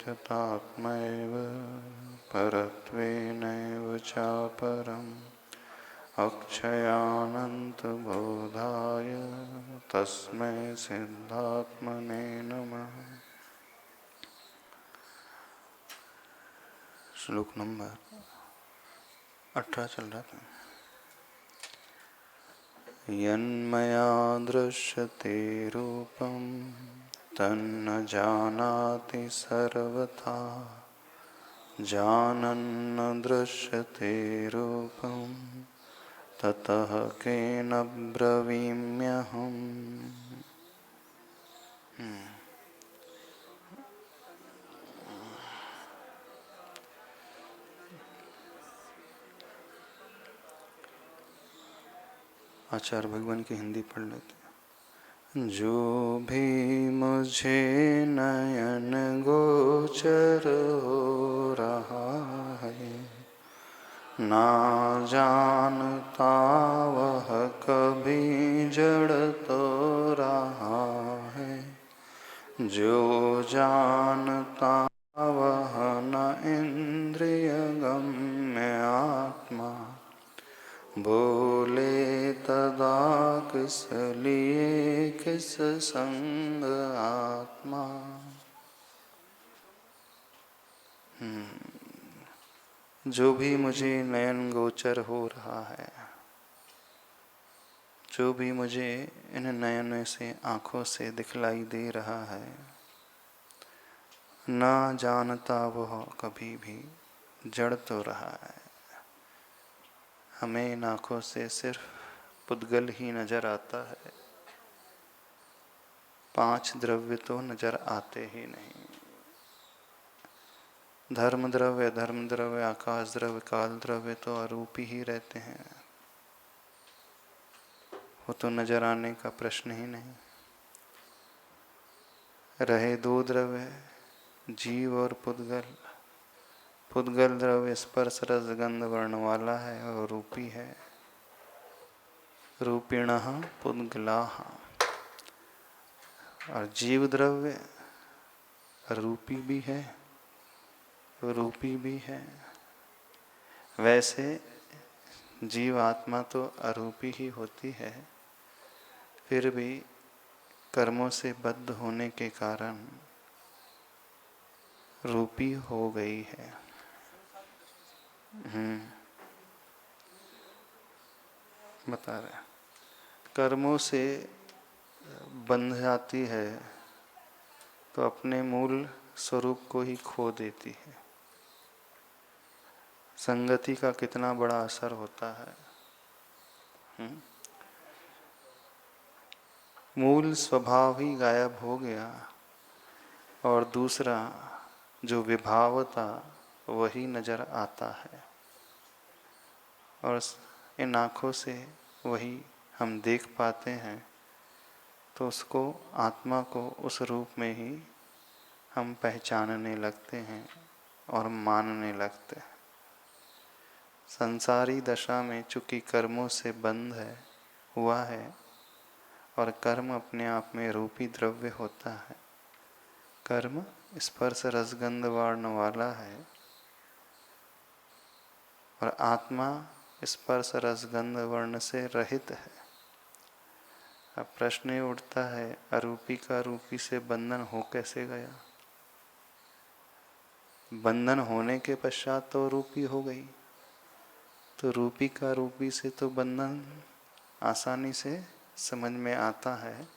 विदितात्मैव परत्वेनैव चापरम् अक्षयानन्तबोधाय तस्मै सिद्धात्मने नमः। श्लोक नंबर 18 चल रहा था। यन्मया दृश्यते रूपं तन्न जानाति सर्वथा जानन्न दृश्यते रूपं ततः केन ब्रवीम्यहम्। आचार्य भगवान की हिंदी पढ़ लेते हैं। जो भी मुझे नयन गोचर हो रहा है, ना जानता वह कभी जड़ तो रहा है। जो जानता वह न इंद्रिय गम्य आत्मा, बोले तदा किस लिए किस संग आत्मा। जो भी मुझे नयन गोचर हो रहा है, जो भी मुझे इन नयनों से आँखों से दिखलाई दे रहा है, ना जानता वह कभी भी जड़ तो रहा है। हमें इन आँखों से सिर्फ पुद्गल ही नजर आता है, 5 द्रव्य तो नजर आते ही नहीं। धर्म द्रव्य, धर्म द्रव्य, आकाश द्रव्य, काल द्रव्य तो अरूपी ही रहते हैं, वो तो नजर आने का प्रश्न ही नहीं। रहे 2 द्रव्य, जीव और पुद्गल। पुद्गल द्रव्य स्पर्श रस गंध वर्ण वाला है और रूपी है। रूपिणः पुद्गलाः। और जीव द्रव्य रूपी भी है, रूपी भी है। वैसे जीव आत्मा तो अरूपी ही होती है, फिर भी कर्मों से बद्ध होने के कारण रूपी हो गई है। बता रहे, कर्मों से बंध जाती है तो अपने मूल स्वरूप को ही खो देती है। संगति का कितना बड़ा असर होता है। मूल स्वभाव ही गायब हो गया और दूसरा जो विभाव था वही नजर आता है, और इन आँखों से वही हम देख पाते हैं, तो उसको आत्मा को उस रूप में ही हम पहचानने लगते हैं और मानने लगते हैं। संसारी दशा में चूंकि कर्मों से बंध हुआ है और कर्म अपने आप में रूपी द्रव्य होता है, कर्म स्पर्श रसगंध वर्ण वाला है और आत्मा स्पर्श रसगंध वर्ण से रहित है। अब प्रश्न ये उठता है, अरूपी का रूपी से बंधन हो कैसे गया? बंधन होने के पश्चात तो रूपी हो गई, तो रूपी का रूपी से तो बंधन आसानी से समझ में आता है,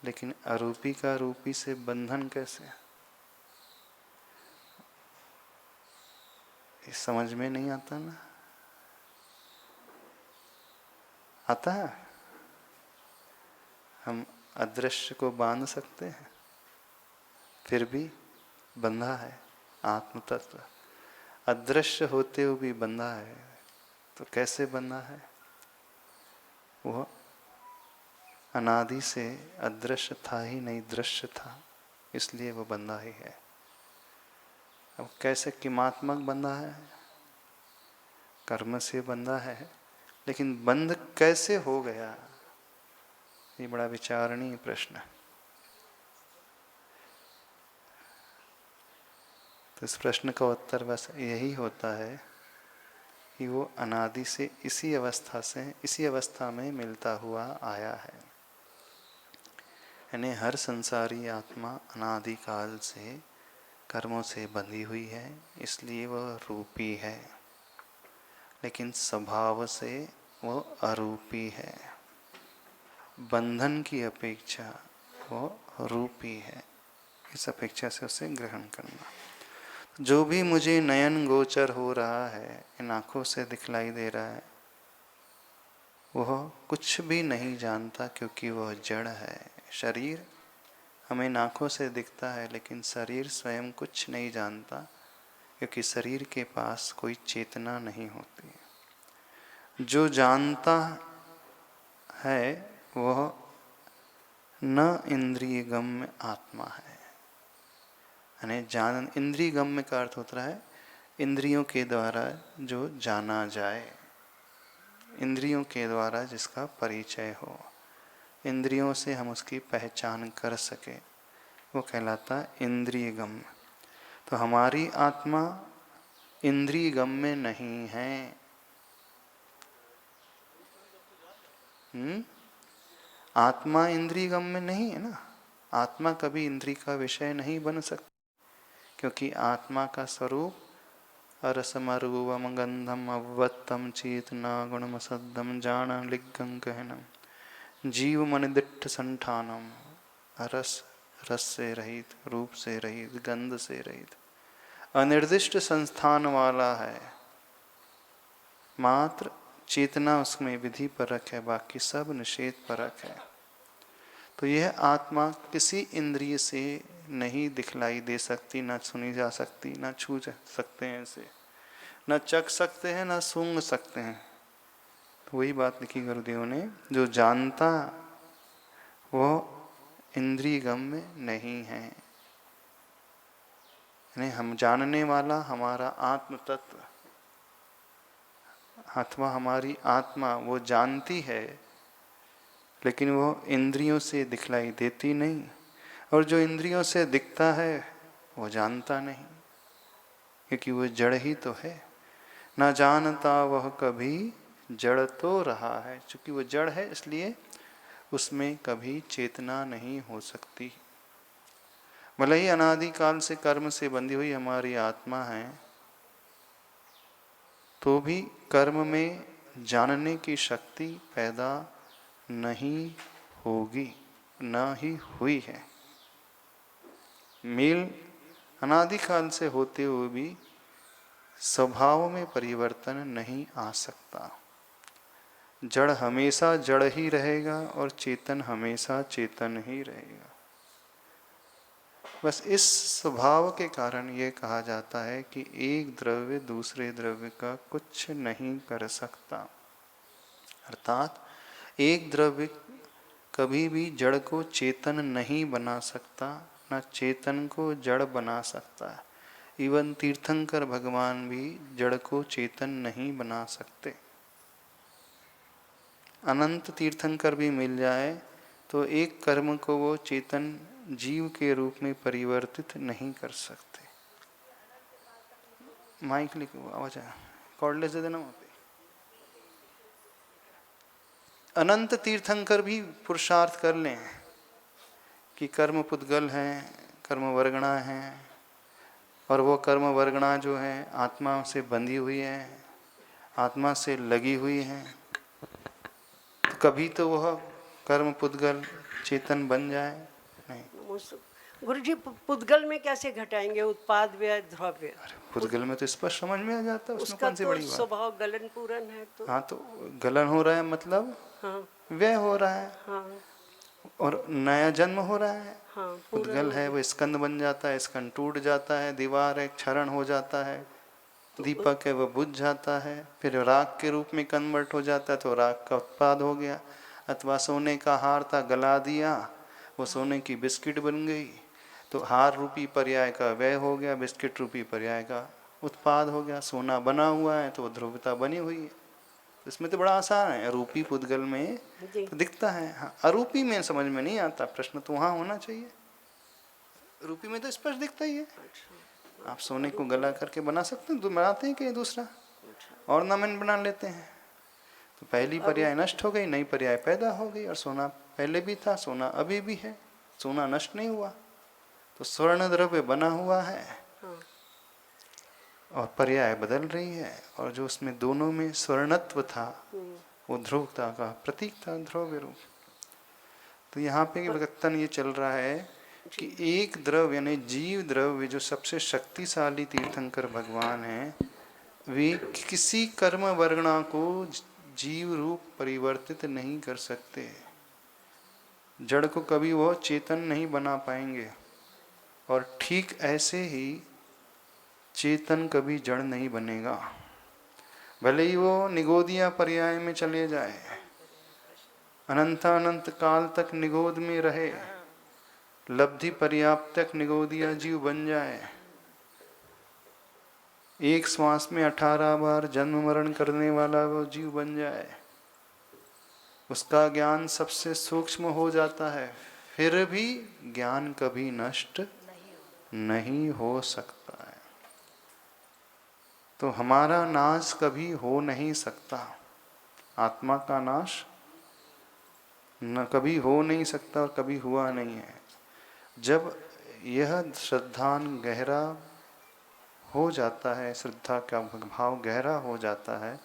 लेकिन अरूपी का रूपी से बंधन कैसे? ये समझ में नहीं आता ना। आता है? हम अदृश्य को बांध सकते हैं, फिर भी बंधा है आत्म तत्व। अदृश्य होते हुए भी बंधा है, तो कैसे बंधा है? वह अनादि से अदृश्य था ही नहीं, दृश्य था, इसलिए वह बंधा ही है। अब कैसे किमात्मक बंधा है? कर्म से बंधा है, लेकिन बंध कैसे हो गया? ये बड़ा विचारणीय प्रश्न है। तो इस प्रश्न का उत्तर बस यही होता है कि वो अनादि से इसी अवस्था में मिलता हुआ आया है। यानी हर संसारी आत्मा अनादिकाल से कर्मों से बंधी हुई है, इसलिए वह रूपी है, लेकिन स्वभाव से वो अरूपी है। बंधन की अपेक्षा वो रूपी है, इस अपेक्षा से उसे ग्रहण करना। जो भी मुझे नयन गोचर हो रहा है, इन आँखों से दिखलाई दे रहा है, वह कुछ भी नहीं जानता, क्योंकि वह जड़ है। शरीर हमें आँखों से दिखता है, लेकिन शरीर स्वयं कुछ नहीं जानता, क्योंकि शरीर के पास कोई चेतना नहीं होती। जो जानता है वह न इंद्रिय गम्य आत्मा है। यानी इंद्रिय गम्य का अर्थ होता है इंद्रियों के द्वारा जो जाना जाए, इंद्रियों के द्वारा जिसका परिचय हो, इंद्रियों से हम उसकी पहचान कर सके, वो कहलाता इंद्रिय गम्य। तो हमारी आत्मा इंद्रिय गम्य नहीं है। आत्मा इंद्रिय गम्य नहीं है ना। आत्मा कभी इंद्रिय का विषय नहीं बन सकती, क्योंकि आत्मा का स्वरूप अरसमरूपम गंधम अवत्तम चेतना गुणमसद्धम जान लिग्गं गहनम जीव मन दिट्ठ संठानम। रस से रहित, रूप से रहित, गंध से रहित, अनिर्दिष्ट संस्थान वाला है। मात्र चेतना उसमें विधि परक है, बाकी सब निषेध परक है। तो यह आत्मा किसी इंद्रिय से नहीं दिखलाई दे सकती, न सुनी जा सकती, न छू सकते हैं इसे, न चख सकते हैं, न सूंघ सकते हैं। तो वही बात लिखी गुरुदेव ने, जो जानता वो इंद्रिय गम्य नहीं है। यानी हम जानने वाला हमारा आत्म तत्व अथवा हमारी आत्मा वो जानती है, लेकिन वो इंद्रियों से दिखलाई देती नहीं, और जो इंद्रियों से दिखता है वो जानता नहीं, क्योंकि वो जड़ ही तो है। ना जानता वह कभी जड़ तो रहा है, चूंकि वो जड़ है इसलिए उसमें कभी चेतना नहीं हो सकती। भले ही अनादिकाल से कर्म से बंधी हुई हमारी आत्मा है, तो भी कर्म में जानने की शक्ति पैदा नहीं होगी, न ही हुई है। मेल अनादिकाल से होते हुए भी स्वभाव में परिवर्तन नहीं आ सकता। जड़ हमेशा जड़ ही रहेगा और चेतन हमेशा चेतन ही रहेगा। बस इस स्वभाव के कारण ये कहा जाता है कि एक द्रव्य दूसरे द्रव्य का कुछ नहीं कर सकता। अर्थात एक द्रव्य कभी भी जड़ को चेतन नहीं बना सकता, न चेतन को जड़ बना सकता है। इवन तीर्थंकर भगवान भी जड़ को चेतन नहीं बना सकते। अनंत तीर्थंकर भी मिल जाए तो एक कर्म को वो चेतन जीव के रूप में परिवर्तित नहीं कर सकते। माइक लिखो, आवाज आया, कॉर्डलेस दे देना वहां पे। अनंत तीर्थंकर भी पुरुषार्थ कर लें कि कर्म पुद्गल हैं, कर्म वर्गणा हैं, और वो कर्म वर्गणा जो है आत्मा से बंधी हुई है, आत्मा से लगी हुई है, तो कभी तो वह कर्म पुद्गल चेतन बन जाए नहीं। गुरु जी पुद्गल में कैसे घटाएंगे उत्पाद व्यय द्रव्य? पुद्गल में तो स्पष्ट समझ में आ जाता है, उसमें कौन सी बड़ी बात। स्वभाव गलन पूरन है तो। हाँ, तो गलन हो रहा है मतलब हाँ, व्यय हो रहा है। हाँ, और नया जन्म हो रहा है। हाँ, पुद्गल है वो स्कंद बन जाता है, स्कंद टूट जाता है, दीवार है क्षरण हो जाता है, दीपक है वो बुझ जाता है, फिर राख के रूप में कन्वर्ट हो जाता है, तो राख का उत्पाद हो गया। अथवा सोने का हार था, गला दिया, वो सोने की बिस्किट बन गई, तो हार रूपी पर्याय का व्यय हो गया, बिस्किट रूपी पर्याय का उत्पाद हो गया। सोना बना हुआ है तो ध्रुवता बनी हुई है। इसमें तो बड़ा आसान है, रूपी पुद्गल में तो दिखता है। हाँ, अरूपी में समझ में नहीं आता। प्रश्न तो वहाँ होना चाहिए, रूपी में तो स्पष्ट दिखता ही है। आप सोने को गला करके बना सकते हैं, तो बनाते हैं कि दूसरा ऑर्नामेंट बना लेते हैं। तो पहली पर्याय नष्ट हो गई, नई पर्याय पैदा हो गई। और सोना पहले भी था, सोना अभी भी है, सोना नष्ट नहीं हुआ। तो स्वर्ण द्रव्य बना हुआ है और पर्याय बदल रही है। और जो उसमें दोनों में स्वर्णत्व था वो ध्रुवता का प्रतीक था, ध्रुव रूप। तो यहाँ पे कथन ये चल रहा है कि एक द्रव्य यानी जीव द्रव्य जो सबसे शक्तिशाली तीर्थंकर भगवान है, वे किसी कर्म वर्णा को जीव रूप परिवर्तित नहीं कर सकते। जड़ को कभी वो चेतन नहीं बना पाएंगे। और ठीक ऐसे ही चेतन कभी जड़ नहीं बनेगा, भले ही वो निगोदिया पर्याय में चले जाए, अनंत काल तक निगोद में रहे, लब्धि पर्याप्त तक निगोदिया जीव बन जाए, एक श्वास में 18 बार जन्म मरण करने वाला वो जीव बन जाए, उसका ज्ञान सबसे सूक्ष्म हो जाता है, फिर भी ज्ञान कभी नष्ट नहीं हो सकता है। तो हमारा नाश कभी हो नहीं सकता, आत्मा का नाश न कभी हो नहीं सकता और कभी हुआ नहीं है। जब यह श्रद्धान गहरा हो जाता है, श्रद्धा का भाव गहरा हो जाता है,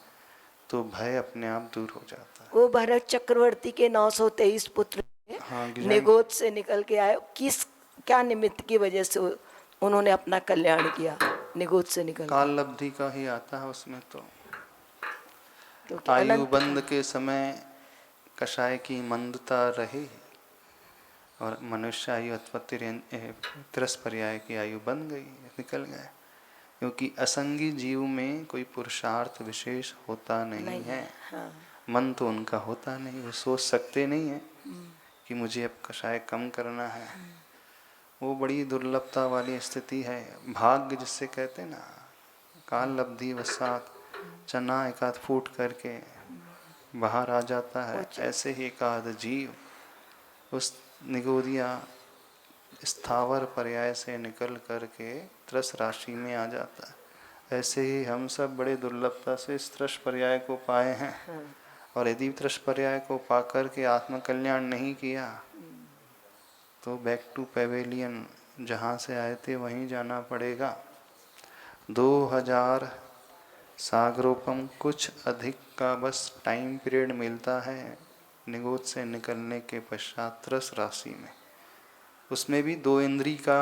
तो भय अपने आप दूर हो जाता है। वो भरत चक्रवर्ती के 923 पुत्र हाँ, निगोद से निकल के आए, किस क्या निमित्त की वजह से उन्होंने अपना कल्याण किया? निगोद से निकल काल लब्धि का ही आता है उसमें। तो क्योंकि आयु बंद के समय कषाय की मंदता रही और मनुष्य आयु अथवा तिरस पर्याय की आयु बन गई, निकल गए। क्योंकि असंगी जीव में कोई पुरुषार्थ विशेष होता नहीं है। हाँ। मन तो उनका होता नहीं, वो सोच सकते नहीं है कि मुझे अब कषाय कम करना है। वो बड़ी दुर्लभता वाली स्थिति है। भाग्य जिससे कहते हैं ना, काल लब्धि वसात चना एक आध फूट करके बाहर आ जाता है, ऐसे ही एक आध जीव उस निगोदिया स्थावर पर्याय से निकल करके त्रस राशि में आ जाता है। ऐसे ही हम सब बड़े दुर्लभता से इस त्रस पर्याय को पाए हैं। और यदि त्रस पर्याय को पा करके आत्म कल्याण नहीं किया तो बैक टू पेवेलियन, जहाँ से आए थे वहीं जाना पड़ेगा। 2000 सागरोपम कुछ अधिक का बस टाइम पीरियड मिलता है निगोद से निकलने के पश्चात त्रस राशि में। उसमें भी 2 इंद्री का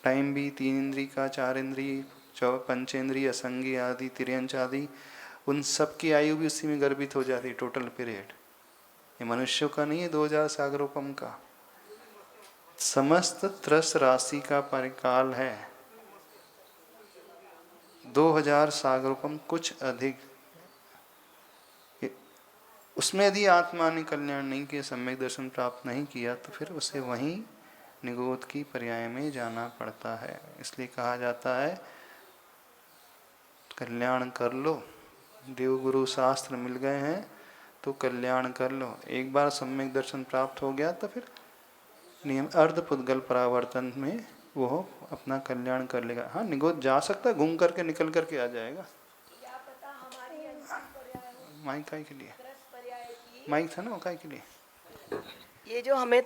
टाइम भी, 3 इंद्री का, 4 इंद्री, पंचेंद्री, असंगी आदि, तिर्यंच आदि, उन सब की आयु भी उसी में गर्भित हो जाती है। टोटल पीरियड ये मनुष्यों का नहीं है, 2000 सागरोपम का समस्त त्रस राशि का परिकाल है। 2000 सागरोपम कुछ अधिक। उसमें यदि आत्मा ने कल्याण नहीं किया, सम्यक दर्शन प्राप्त नहीं किया, तो फिर उसे वहीं निगोद की पर्याय में जाना पड़ता है। इसलिए कहा जाता है कल्याण कर लो, देवगुरु शास्त्र मिल गए हैं तो कल्याण कर लो। एक बार सम्यक दर्शन प्राप्त हो गया तो फिर नियम अर्ध पुद्गल परावर्तन में वो अपना कल्याण कर लेगा। हाँ, निगोद जा सकता है, घूम करके निकल करके आ जाएगा। माइक काय के लिए, माइक था ना, वो काय के लिए? ये जो हमें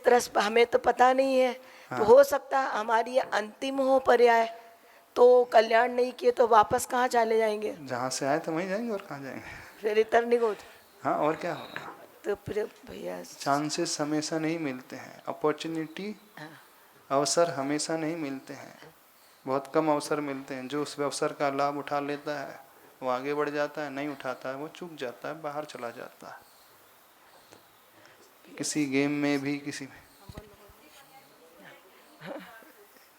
तो पता नहीं है। हाँ। तो हो सकता है हमारी अंतिम हो पर्याय, तो कल्याण नहीं किए तो वापस कहाँ चले जाएंगे? जहाँ से आए तो वहीं जाएंगे, और कहाँ जाएंगे? फिर इतर निगोद। हाँ, और क्या होगा? तो फिर भैया चांसेस हमेशा नहीं मिलते हैं, अपॉर्चुनिटी, अवसर हमेशा नहीं मिलते हैं, बहुत कम अवसर मिलते हैं। जो उस अवसर का लाभ उठा लेता है वो आगे बढ़ जाता है, नहीं उठाता है वो चूक जाता है, बाहर चला जाता है। किसी गेम में भी, किसी में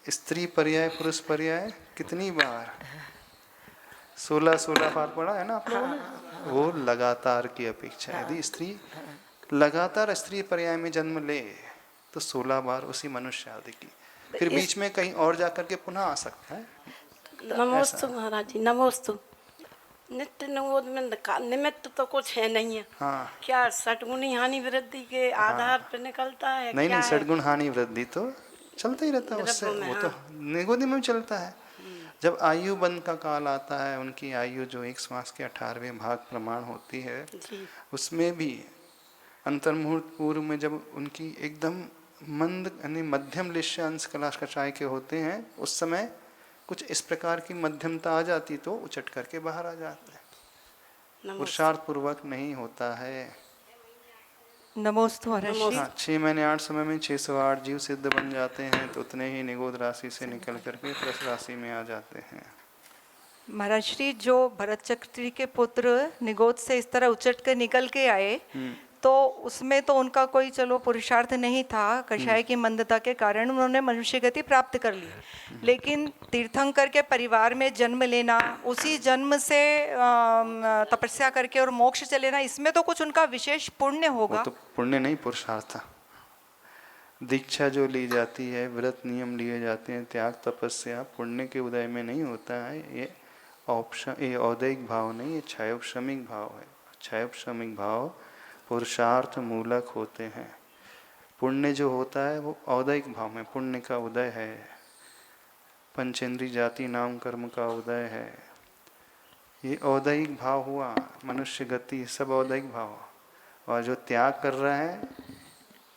स्त्री पर्याय पुरुष पर्याय कितनी बार 16 बार पढ़ा है ना आप लोगों ने। वो लगातार की अपेक्षा, यदि स्त्री लगातार स्त्री पर्याय में जन्म ले तो 16 बार उसी मनुष्य आदि की, फिर बीच में कहीं और जाकर के पुनः आ सकता है। नमोस्तु महाराज जी, नमोस्तु। नित्य निगोद में निमित्त तो कुछ है नहीं है। हाँ, क्या षटगुणी हानि वृद्धि के आधार पर निकलता है? नहीं क्या नहीं, षटगुण हानि वृद्धि तो चलता ही रहता है उससे, वो तो निगोदी में भी चलता है। जब आयु बंद का काल आता है, उनकी आयु जो एक श्वास के 18वें भाग प्रमाण होती है, जी उसमें भी अंतर्मुहूर्त पूर्व में जब उनकी एकदम मंद यानी मध्यम लिश्य अंश कलाश कषाय के होते हैं, उस समय कुछ इस प्रकार की मध्यमता आ जाती तो उचट करके बाहर आ जाते हैं। नमोस्तु पुरुषार्थ पूर्वक नहीं होता है। नमोस्तु महर्षि। हाँ, 6 महीने 8 समय में 608 जीव सिद्ध बन जाते हैं, तो उतने ही निगोद राशि से निकल करके प्लस राशि में आ जाते हैं। महर्षि, जो भरत चक्र के पुत्र निगोद से इस तरह उचट कर निकल के आए, तो उसमें तो उनका कोई चलो पुरुषार्थ नहीं था, कषाय की मंदता के कारण उन्होंने मनुष्य गति प्राप्त कर ली। लेकिन तीर्थंकर के परिवार में जन्म लेना, उसी जन्म से तपस्या करके और मोक्ष से लेना, इसमें तो कुछ उनका विशेष पुण्य वो होगा। तो पुण्य नहीं, पुरुषार्थ। दीक्षा जो ली जाती है, व्रत नियम लिए जाते हैं, त्याग तपस्या पुण्य के उदय में नहीं होता है। ये औदैहिक भाव नहीं, ये क्षयोपशमिक भाव है। क्षयोपशमिक भाव पुरुषार्थ मूलक होते हैं। पुण्य जो होता है वो औदैहिक भाव में पुण्य का उदय है, पंचेंद्री जाति नाम कर्म का उदय है। ये औदैहिक भाव हुआ, मनुष्य गति सब औदैहिक भाव। और जो त्याग कर रहा है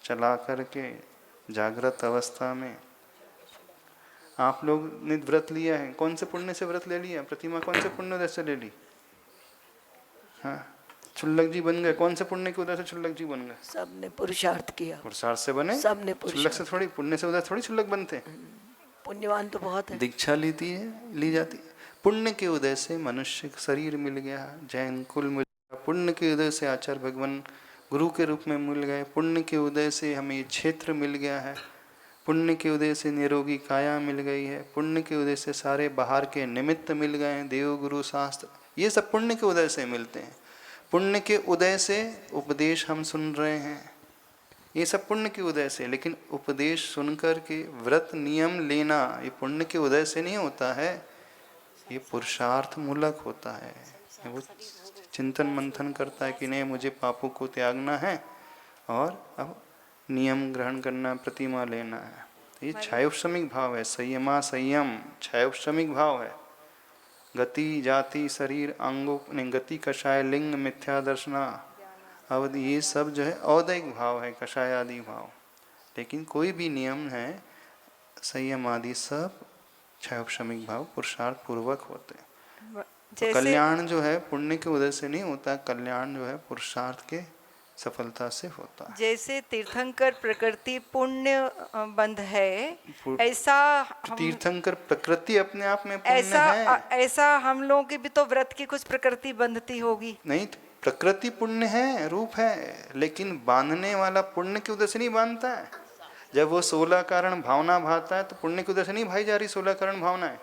चला करके जागृत अवस्था में, आप लोग ने व्रत लिया है, कौन से पुण्य से व्रत ले लिया? प्रतिमा कौन से पुण्य उदय से ले ली? हाँ, क्षुल्लक जी बन गए, कौन से पुण्य के उदय से क्षुल्लक जी बन गए? सबने पुरुषार्थ किया, पुरुषार्थ से बने। सबने क्षुल्लक से थोड़ी, पुण्य से उदय थोड़ी क्षुल्लक बनते हैं। पुण्यवान तो बहुत है। दीक्षा ली जाती है। पुण्य के उदय से मनुष्य का शरीर मिल गया, जैन कुल मिल गया। पुण्य के उदय से आचार्य भगवान गुरु के रूप में मिल गए। पुण्य के उदय से हमें ये क्षेत्र मिल गया है। पुण्य के उदय से निरोगी काया मिल गई है। पुण्य के उदय से सारे बाहर के निमित्त मिल गए हैं, देव गुरु शास्त्र, ये सब पुण्य के उदय से मिलते हैं। पुण्य के उदय से उपदेश हम सुन रहे हैं, ये सब पुण्य के उदय से। लेकिन उपदेश सुनकर के व्रत नियम लेना ये पुण्य के उदय से नहीं होता है, ये पुरुषार्थ मूलक होता है। वो चिंतन मंथन करता है कि नहीं, मुझे पापों को त्यागना है और अब नियम ग्रहण करना, प्रतिमा लेना है। ये क्षयोपशमिक भाव है। संयमा संयम क्षयोपशमिक भाव है। गति जाति शरीर अंगों ने गति कषाय लिंग मिथ्या दर्शना अवधि, ये सब जो है औदैहिक भाव है, कषाय आदि भाव। लेकिन कोई भी नियम है, संयम आदि सब क्षयोपशमिक भाव पुरुषार्थ पूर्वक होते हैं। तो कल्याण जो है पुण्य के उदय से नहीं होता, कल्याण जो है पुरुषार्थ के सफलता से होता है। जैसे तीर्थंकर प्रकृति पुण्य बंध है, ऐसा तीर्थंकर प्रकृति अपने आप में पुण्य है। ऐसा हम लोगों की भी तो व्रत की कुछ प्रकृति बंधती होगी। नहीं, तो प्रकृति पुण्य है, रूप है, लेकिन बांधने वाला पुण्य के उदय से नहीं बांधता है। जब वो 16 कारण भावना भाता है तो पुण्य के उदय से नहीं भाई जा रही 16 कारण भावना है।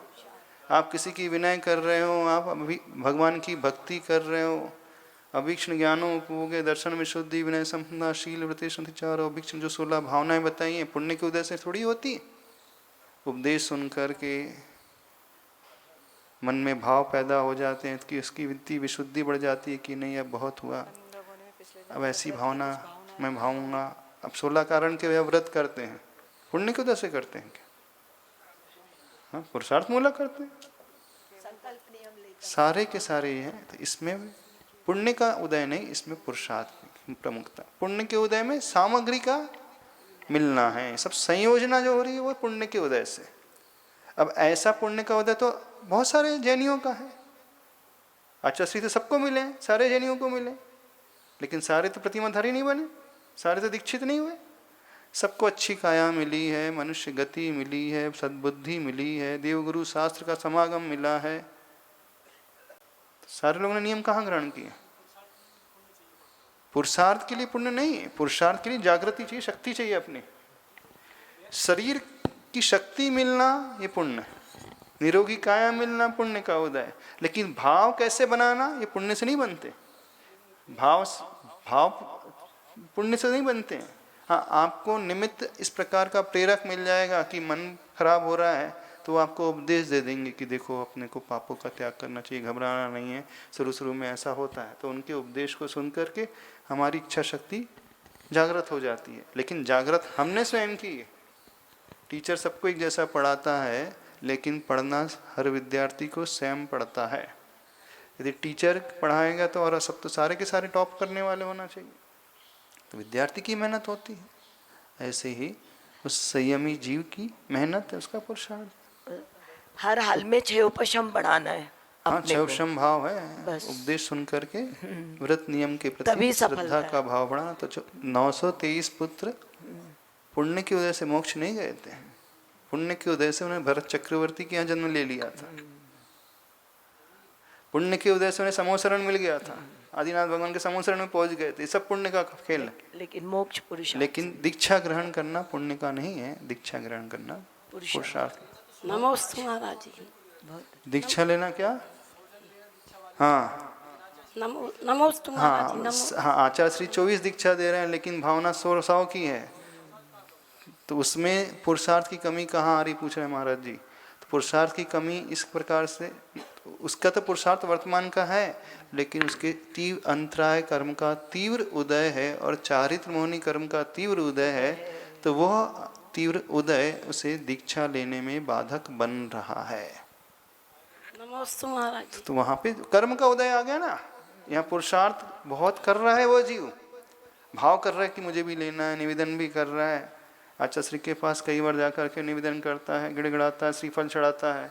आप किसी की विनय कर रहे हो, आप अभी भगवान की भक्ति कर रहे हो, अभीक्षण ज्ञानो उपभोगे दर्शन विशुद्धि विनय संपदा शील वृत्ति संचार अभीक्षण, जो 16 भावनाएं बताई हैं पुण्य के उदय से थोड़ी होती है। उपदेश सुनकर के मन में भाव पैदा हो जाते हैं कि उसकी वृत्ति विशुद्धि बढ़ जाती है कि नहीं अब बहुत हुआ, अब ऐसी भावना मैं भाऊंगा। अब 16 कारण के व्रत करते हैं, पुण्य के उदय से करते हैं क्या? हाँ, पुरुषार्थ मूलक करते हैं, सारे के सारे ही हैं। तो इसमें पुण्य का उदय नहीं, इसमें पुरुषार्थ प्रमुखता। पुण्य के उदय में सामग्री का मिलना है, सब संयोजना जो हो रही है वो पुण्य के उदय से। अब ऐसा पुण्य का उदय तो बहुत सारे जैनियों का है। आचार्य तो सबको मिले, सारे जैनियों को मिले, लेकिन सारे तो प्रतिमाधारी नहीं बने, सारे तो दीक्षित नहीं हुए। सबको अच्छी काया मिली है, मनुष्य गति मिली है, सद्बुद्धि मिली है, देवगुरु शास्त्र का समागम मिला है। सारे लोगों ने नियम कहाँ ग्रहण किए? पुरुषार्थ के लिए पुण्य नहीं, पुरुषार्थ के लिए जागृति चाहिए, शक्ति चाहिए। अपनी शरीर की शक्ति मिलना ये पुण्य, निरोगी काया मिलना पुण्य का उदय। लेकिन भाव कैसे बनाना ये पुण्य से नहीं बनते। भाव पुण्य से नहीं बनते हैं। हाँ, आपको निमित्त इस प्रकार का प्रेरक मिल जाएगा कि मन खराब हो रहा है तो आपको उपदेश दे देंगे कि देखो अपने को पापों का त्याग करना चाहिए, घबराना नहीं है। शुरू में ऐसा होता है, तो उनके उपदेश को सुन करके हमारी इच्छा शक्ति जागृत हो जाती है। लेकिन जागृत हमने स्वयं की है। टीचर सबको एक जैसा पढ़ाता है, लेकिन पढ़ना हर विद्यार्थी को स्वयं पढ़ता है। यदि टीचर पढ़ाएगा तो और सब तो सारे के सारे टॉप करने वाले होना चाहिए, तो विद्यार्थी की मेहनत होती है। ऐसे ही उस संयमी जीव की मेहनत है, उसका पुरुषार्थ। हर हाल में क्षयोपशम बढ़ाना है हाँ, अपने को। क्षयोपशम भाव है, बस। उपदेश सुन करके व्रत नियम के प्रति तभी श्रद्धा सफलता का भाव बढ़ाना। तो 923 पुत्र पुण्य की वजह से मोक्ष नहीं गए थे, पुण्य की वजह से उन्हें भरत चक्रवर्ती के यहाँ जन्म ले लिया था, पुण्य की वजह से उन्हें समोसरण मिल गया था, आदिनाथ भगवान के समोसरण में पहुंच गए थे। ये सब पुण्य का खेल है। लेकिन मोक्ष पुरुषार्थ। लेकिन दीक्षा ग्रहण करना पुण्य का नहीं है, दीक्षा ग्रहण करना पुरुषार्थ। नमोस्तु महाराज जी। दीक्षा लेना क्या? हाँ नमोस्तु महाराज जी। नमो। हाँ, आचार्य श्री 24 दीक्षा दे रहे हैं, लेकिन भावना 100 की है, तो उसमें पुरुषार्थ की कमी कहाँ आ रही, पूछ रहे हैं महाराज जी। तो पुरुषार्थ की कमी इस प्रकार से, उसका तो पुरुषार्थ वर्तमान का है, लेकिन उसके तीव्र अंतराय कर्म का तीव्र उदय है और चारित्र मोहनी कर्म का तीव्र उदय है, तो वह तीव्र उदय उसे दीक्षा लेने में बाधक बन रहा है। नमोस्तु महाराज। तो वहां पे कर्म का उदय आ गया ना। यहाँ पुरुषार्थ बहुत कर रहा है वो जीव, भाव कर रहा है कि मुझे भी लेना है, निवेदन भी कर रहा है, आचार्य श्री के पास कई बार जाकर के निवेदन करता है, गिड़गिड़ाता है, श्रीफल चढ़ाता है।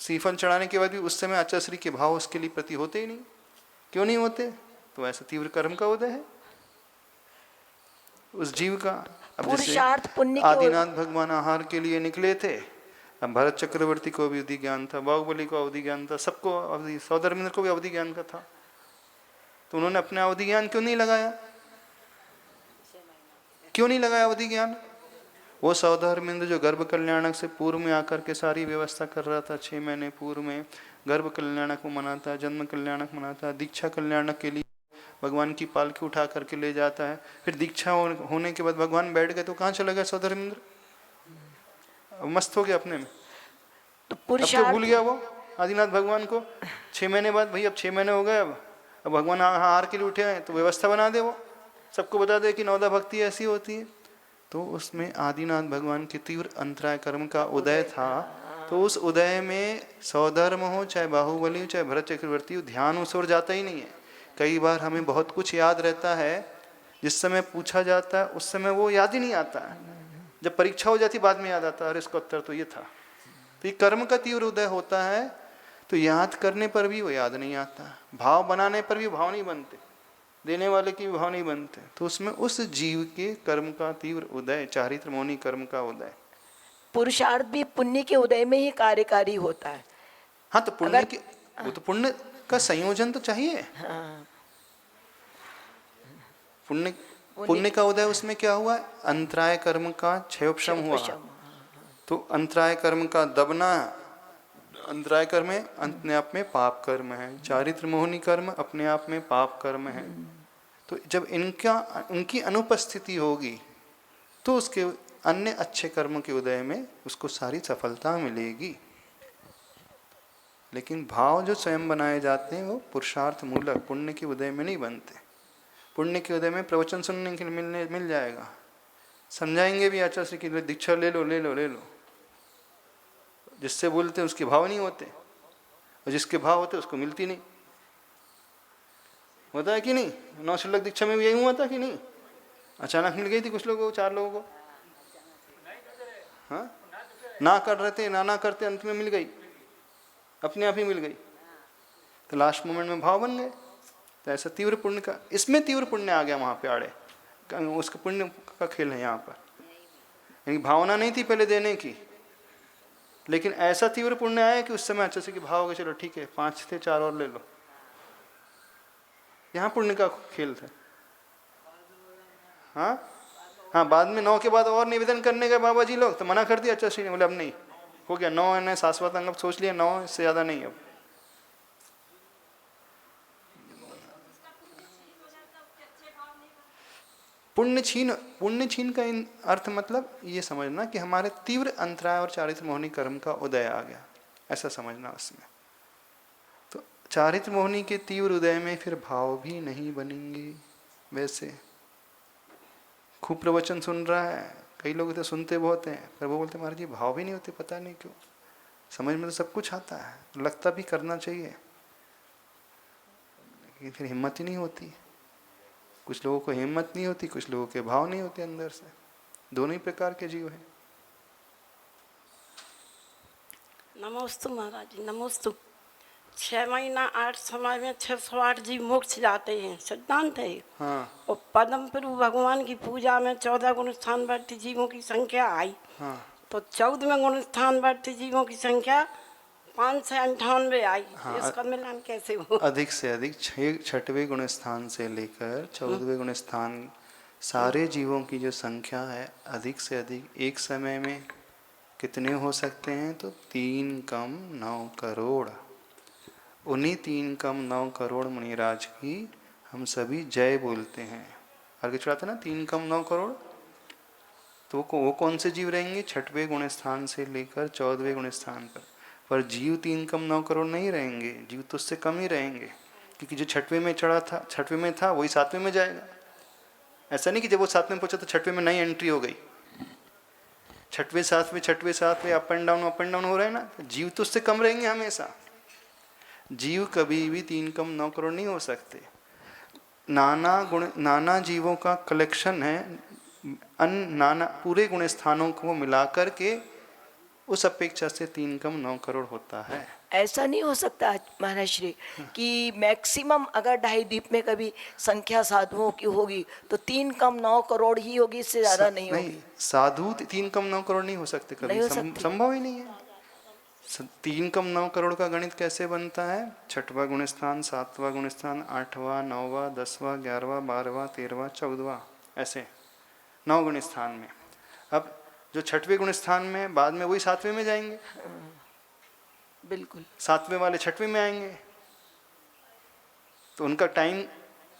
श्रीफल चढ़ाने के बाद भी उस समय आचार्य श्री के भाव उसके लिए प्रति होते ही नहीं। क्यों नहीं होते? तो ऐसा तीव्र कर्म का उदय है उस जीव का। अब पुरुषार्थ पुण्य की आदिनाथ भगवान आहार के लिए निकले थे, अब भरत चक्रवर्ती को भी अवधि ज्ञान था, बाहुबली को अवधि ज्ञान था, सबको अवधि, सौधर्मिंद्र को भी अवधि ज्ञान का था, तो उन्होंने अपने अवधि ज्ञान क्यों नहीं लगाया? क्यों नहीं लगाया अवधि ज्ञान? वो सौधर्मिंद्र जो गर्भ कल्याणक से पूर्व में आकर के सारी व्यवस्था कर रहा था, 6 महीने पूर्व में गर्भ कल्याणक को मनाता, जन्म कल्याणक मनाता, दीक्षा कल्याणक के लिए भगवान की पालकी उठा करके ले जाता है। फिर दीक्षा होने के बाद भगवान बैठ गए तो कहाँ चला गया सौधर्मिंद्र? मस्त हो गया अपने में, तो अब तो पुरुषार्थ भूल गया वो आदिनाथ भगवान को। 6 महीने बाद, भाई अब 6 महीने हो गए, अब भगवान आहार के लिए उठे हैं, तो व्यवस्था बना दे, वो सबको बता दे कि नवदा भक्ति ऐसी होती है। तो उसमें आदिनाथ भगवान के तीव्र अंतराय कर्म का उदय था, तो उस उदय में सौधर्म हो, चाहे बाहुबली हो, चाहे भरत चक्रवर्ती हो, ध्यान उस ओर जाता ही नहीं है। कई बार हमें बहुत कुछ याद रहता है, जिस समय पूछा जाता है उस समय वो याद ही नहीं आता है, जब परीक्षा हो जाती बाद में याद आता है, अरे इसका उत्तर तो ये था। तो ये कर्म का तीव्र उदय होता है, तो याद करने पर भी वो याद नहीं आता, भाव बनाने पर भी भाव नहीं बनते, देने वाले की भी भाव नहीं बनते। तो उसमें उस जीव के कर्म का तीव्र उदय, चारित्र मौनी कर्म का उदय। पुरुषार्थ भी पुण्य के उदय में ही कार्यकारी होता है। हाँ, तो पुण्य के, वो तो पुण्य का संयोजन तो चाहिए। हाँ। पुण्य का उदय उसमें क्या हुआ? अंतराय कर्म का क्षयोपशम हुआ। तो अंतराय कर्म का दबना, अंतराय कर्म है अपने आप में पाप कर्म है, चारित्र मोहनी कर्म अपने आप में पाप कर्म है। तो जब इनकी अनुपस्थिति होगी तो उसके अन्य अच्छे कर्म के उदय में उसको सारी सफलता मिलेगी। लेकिन भाव जो स्वयं बनाए जाते हैं वो पुरुषार्थ मूलक पुण्य के उदय में नहीं बनते। पुण्य के उदय में प्रवचन सुनने के लिए मिल जाएगा, समझाएंगे भी आचार्य श्री की दीक्षा ले लो ले लो ले लो, जिससे बोलते हैं उसके भाव नहीं होते, और जिसके भाव होते उसको मिलती नहीं। होता है कि नहीं? 9 श्लोक दीक्षा में भी यही हुआ था कि नहीं? अचानक मिल गई थी कुछ लोगों को, 4 लोगों को। हाँ, ना कर रहे थे, ना करते, अंत में मिल गई, अपने आप ही मिल गई, तो लास्ट मोमेंट में भाव बन गए। तो ऐसा तीव्र पुण्य का, इसमें तीव्र पुण्य आ गया वहां पे आड़े, उसका पुण्य का खेल है यहाँ पर। यानी भावना नहीं थी पहले देने की, लेकिन ऐसा तीव्र पुण्य आया कि उस समय अच्छे से कि भाव हो गया, चलो ठीक है 5 थे 4 और ले लो। यहाँ पुण्य का खेल था। हाँ हाँ, बाद में 9 के बाद और निवेदन करने का बाबा जी लोग तो मना कर दिया आचार्य श्री ने, बोले अब नहीं, हो गया 9 ने शाश्वत अंग सोच लिया, 9 इससे ज्यादा नहीं। अब पुण्य छीन का इन अर्थ मतलब ये समझना कि हमारे तीव्र अंतराय और चारित्र मोहनी कर्म का उदय आ गया, ऐसा समझना उसमें। तो चारित्र मोहनी के तीव्र उदय में फिर भाव भी नहीं बनेंगे। वैसे खूब प्रवचन सुन रहा है, कई लोग तो सुनते बहुत हैं पर वो बोलते महाराज जी भाव भी नहीं होते, पता नहीं क्यों। समझ में तो सब कुछ आता है, लगता भी करना चाहिए, लेकिन फिर हिम्मत ही नहीं होती। कुछ लोगों को हिम्मत नहीं होती, कुछ लोगों के भाव नहीं होते अंदर से। दोनों ही प्रकार के जीव हैं। नमोस्तु महाराज जी, नमोस्तु। 6 महीना 8 समय में 608 जीव मोक्ष जाते हैं, सिद्धांत है। हाँ और पद्म प्रभु भगवान की पूजा में 14 गुण स्थान वर्ती जीवों की संख्या आई, हाँ तो 14वें गुण स्थान वर्ती जीवों की संख्या 5 से 98 आई। हाँ, इसका मिलान कैसे हो? अधिक से अधिक 6वें गुण स्थान से लेकर 14वें गुण स्थान सारे जीवों की जो संख्या है अधिक से अधिक एक समय में कितने हो सकते हैं? तो 3 कम 9 करोड़। उन्हीं 3 कम 9 करोड़ मुनिराज की हम सभी जय बोलते हैं। अर्घ्य चढ़ाते ना 3 कम 9 करोड़, तो वो कौन से जीव रहेंगे? 6वें गुण स्थान से लेकर 14वें गुण स्थान पर जीव 3 कम 9 करोड़ नहीं रहेंगे, जीव तो उससे कम ही रहेंगे, क्योंकि जो 6वें में चढ़ा था, 6वें में था, वही 7वें में जाएगा। ऐसा नहीं कि जब वो 7वें पहुंचा तो 6वें में नई एंट्री हो गई। 6वें 7वें अप एंड डाउन हो रहे हैं ना, जीव तो उससे कम रहेंगे हमेशा। जीव कभी भी 3 कम 9 करोड़ नहीं हो सकते। नाना जीवों का कलेक्शन है, नाना पूरे गुण स्थानों को मिलाकर के उस अपेक्षा से 3 कम 9 करोड़ होता है। ऐसा नहीं हो सकता महाराज श्री कि मैक्सिमम अगर 2.5 द्वीप में कभी संख्या साधुओं की होगी तो 3 कम 9 करोड़ ही होगी, इससे ज्यादा नहीं होगी। साधु 3 कम 9 करोड़ नहीं हो सकते कभी, संभव ही नहीं है। 3 कम 9 करोड़ का गणित कैसे बनता है? 6वां गुण स्थान, 7वां गुण स्थान, 8वां 9वां 10वां 11वां 12वां 13वां 14वां, ऐसे 9 गुण स्थान में। अब जो 6वें गुण स्थान में बाद में वही 7वें में जाएंगे, बिल्कुल 7वें वाले 6वें में आएंगे, तो उनका टाइम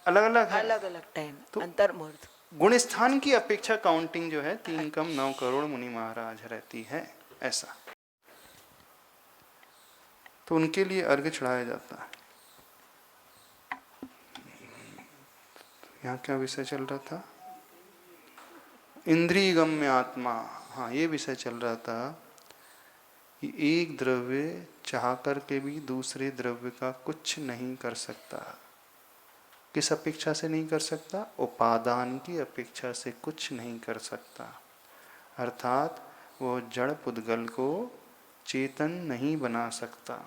अलग अलग है, अलग अलग टाइम तो अंतर्मुहूर्त। गुण स्थान की अपेक्षा काउंटिंग जो है 3 कम 9 करोड़ मुनि महाराज रहती है, ऐसा। तो उनके लिए अर्घ्य चढ़ाया जाता है। यहाँ क्या विषय चल रहा था? इंद्रिय गम्य आत्मा। हाँ, ये विषय चल रहा था कि एक द्रव्य चाह कर के भी दूसरे द्रव्य का कुछ नहीं कर सकता। किस अपेक्षा से नहीं कर सकता? उपादान की अपेक्षा से कुछ नहीं कर सकता। अर्थात वो जड़ पुद्गल को चेतन नहीं बना सकता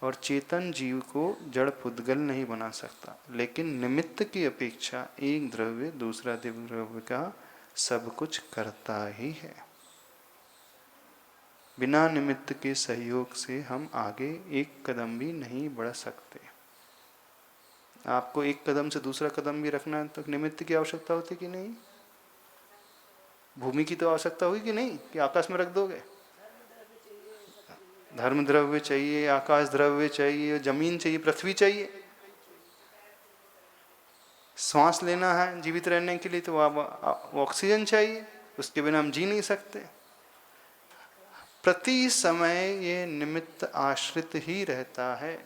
और चेतन जीव को जड़ पुद्गल नहीं बना सकता, लेकिन निमित्त की अपेक्षा एक द्रव्य दूसरा द्रव्य का सब कुछ करता ही है। बिना निमित्त के सहयोग से हम आगे एक कदम भी नहीं बढ़ सकते। आपको एक कदम से दूसरा कदम भी रखना है तो निमित्त की आवश्यकता होती कि नहीं? भूमि की तो आवश्यकता होगी कि नहीं कि आकाश में रख दोगे? धर्म द्रव्य चाहिए, आकाश द्रव्य चाहिए, जमीन चाहिए, पृथ्वी चाहिए। सांस लेना है जीवित रहने के लिए तो ऑक्सीजन चाहिए, उसके बिना हम जी नहीं सकते। प्रति समय ये निमित्त आश्रित ही रहता है।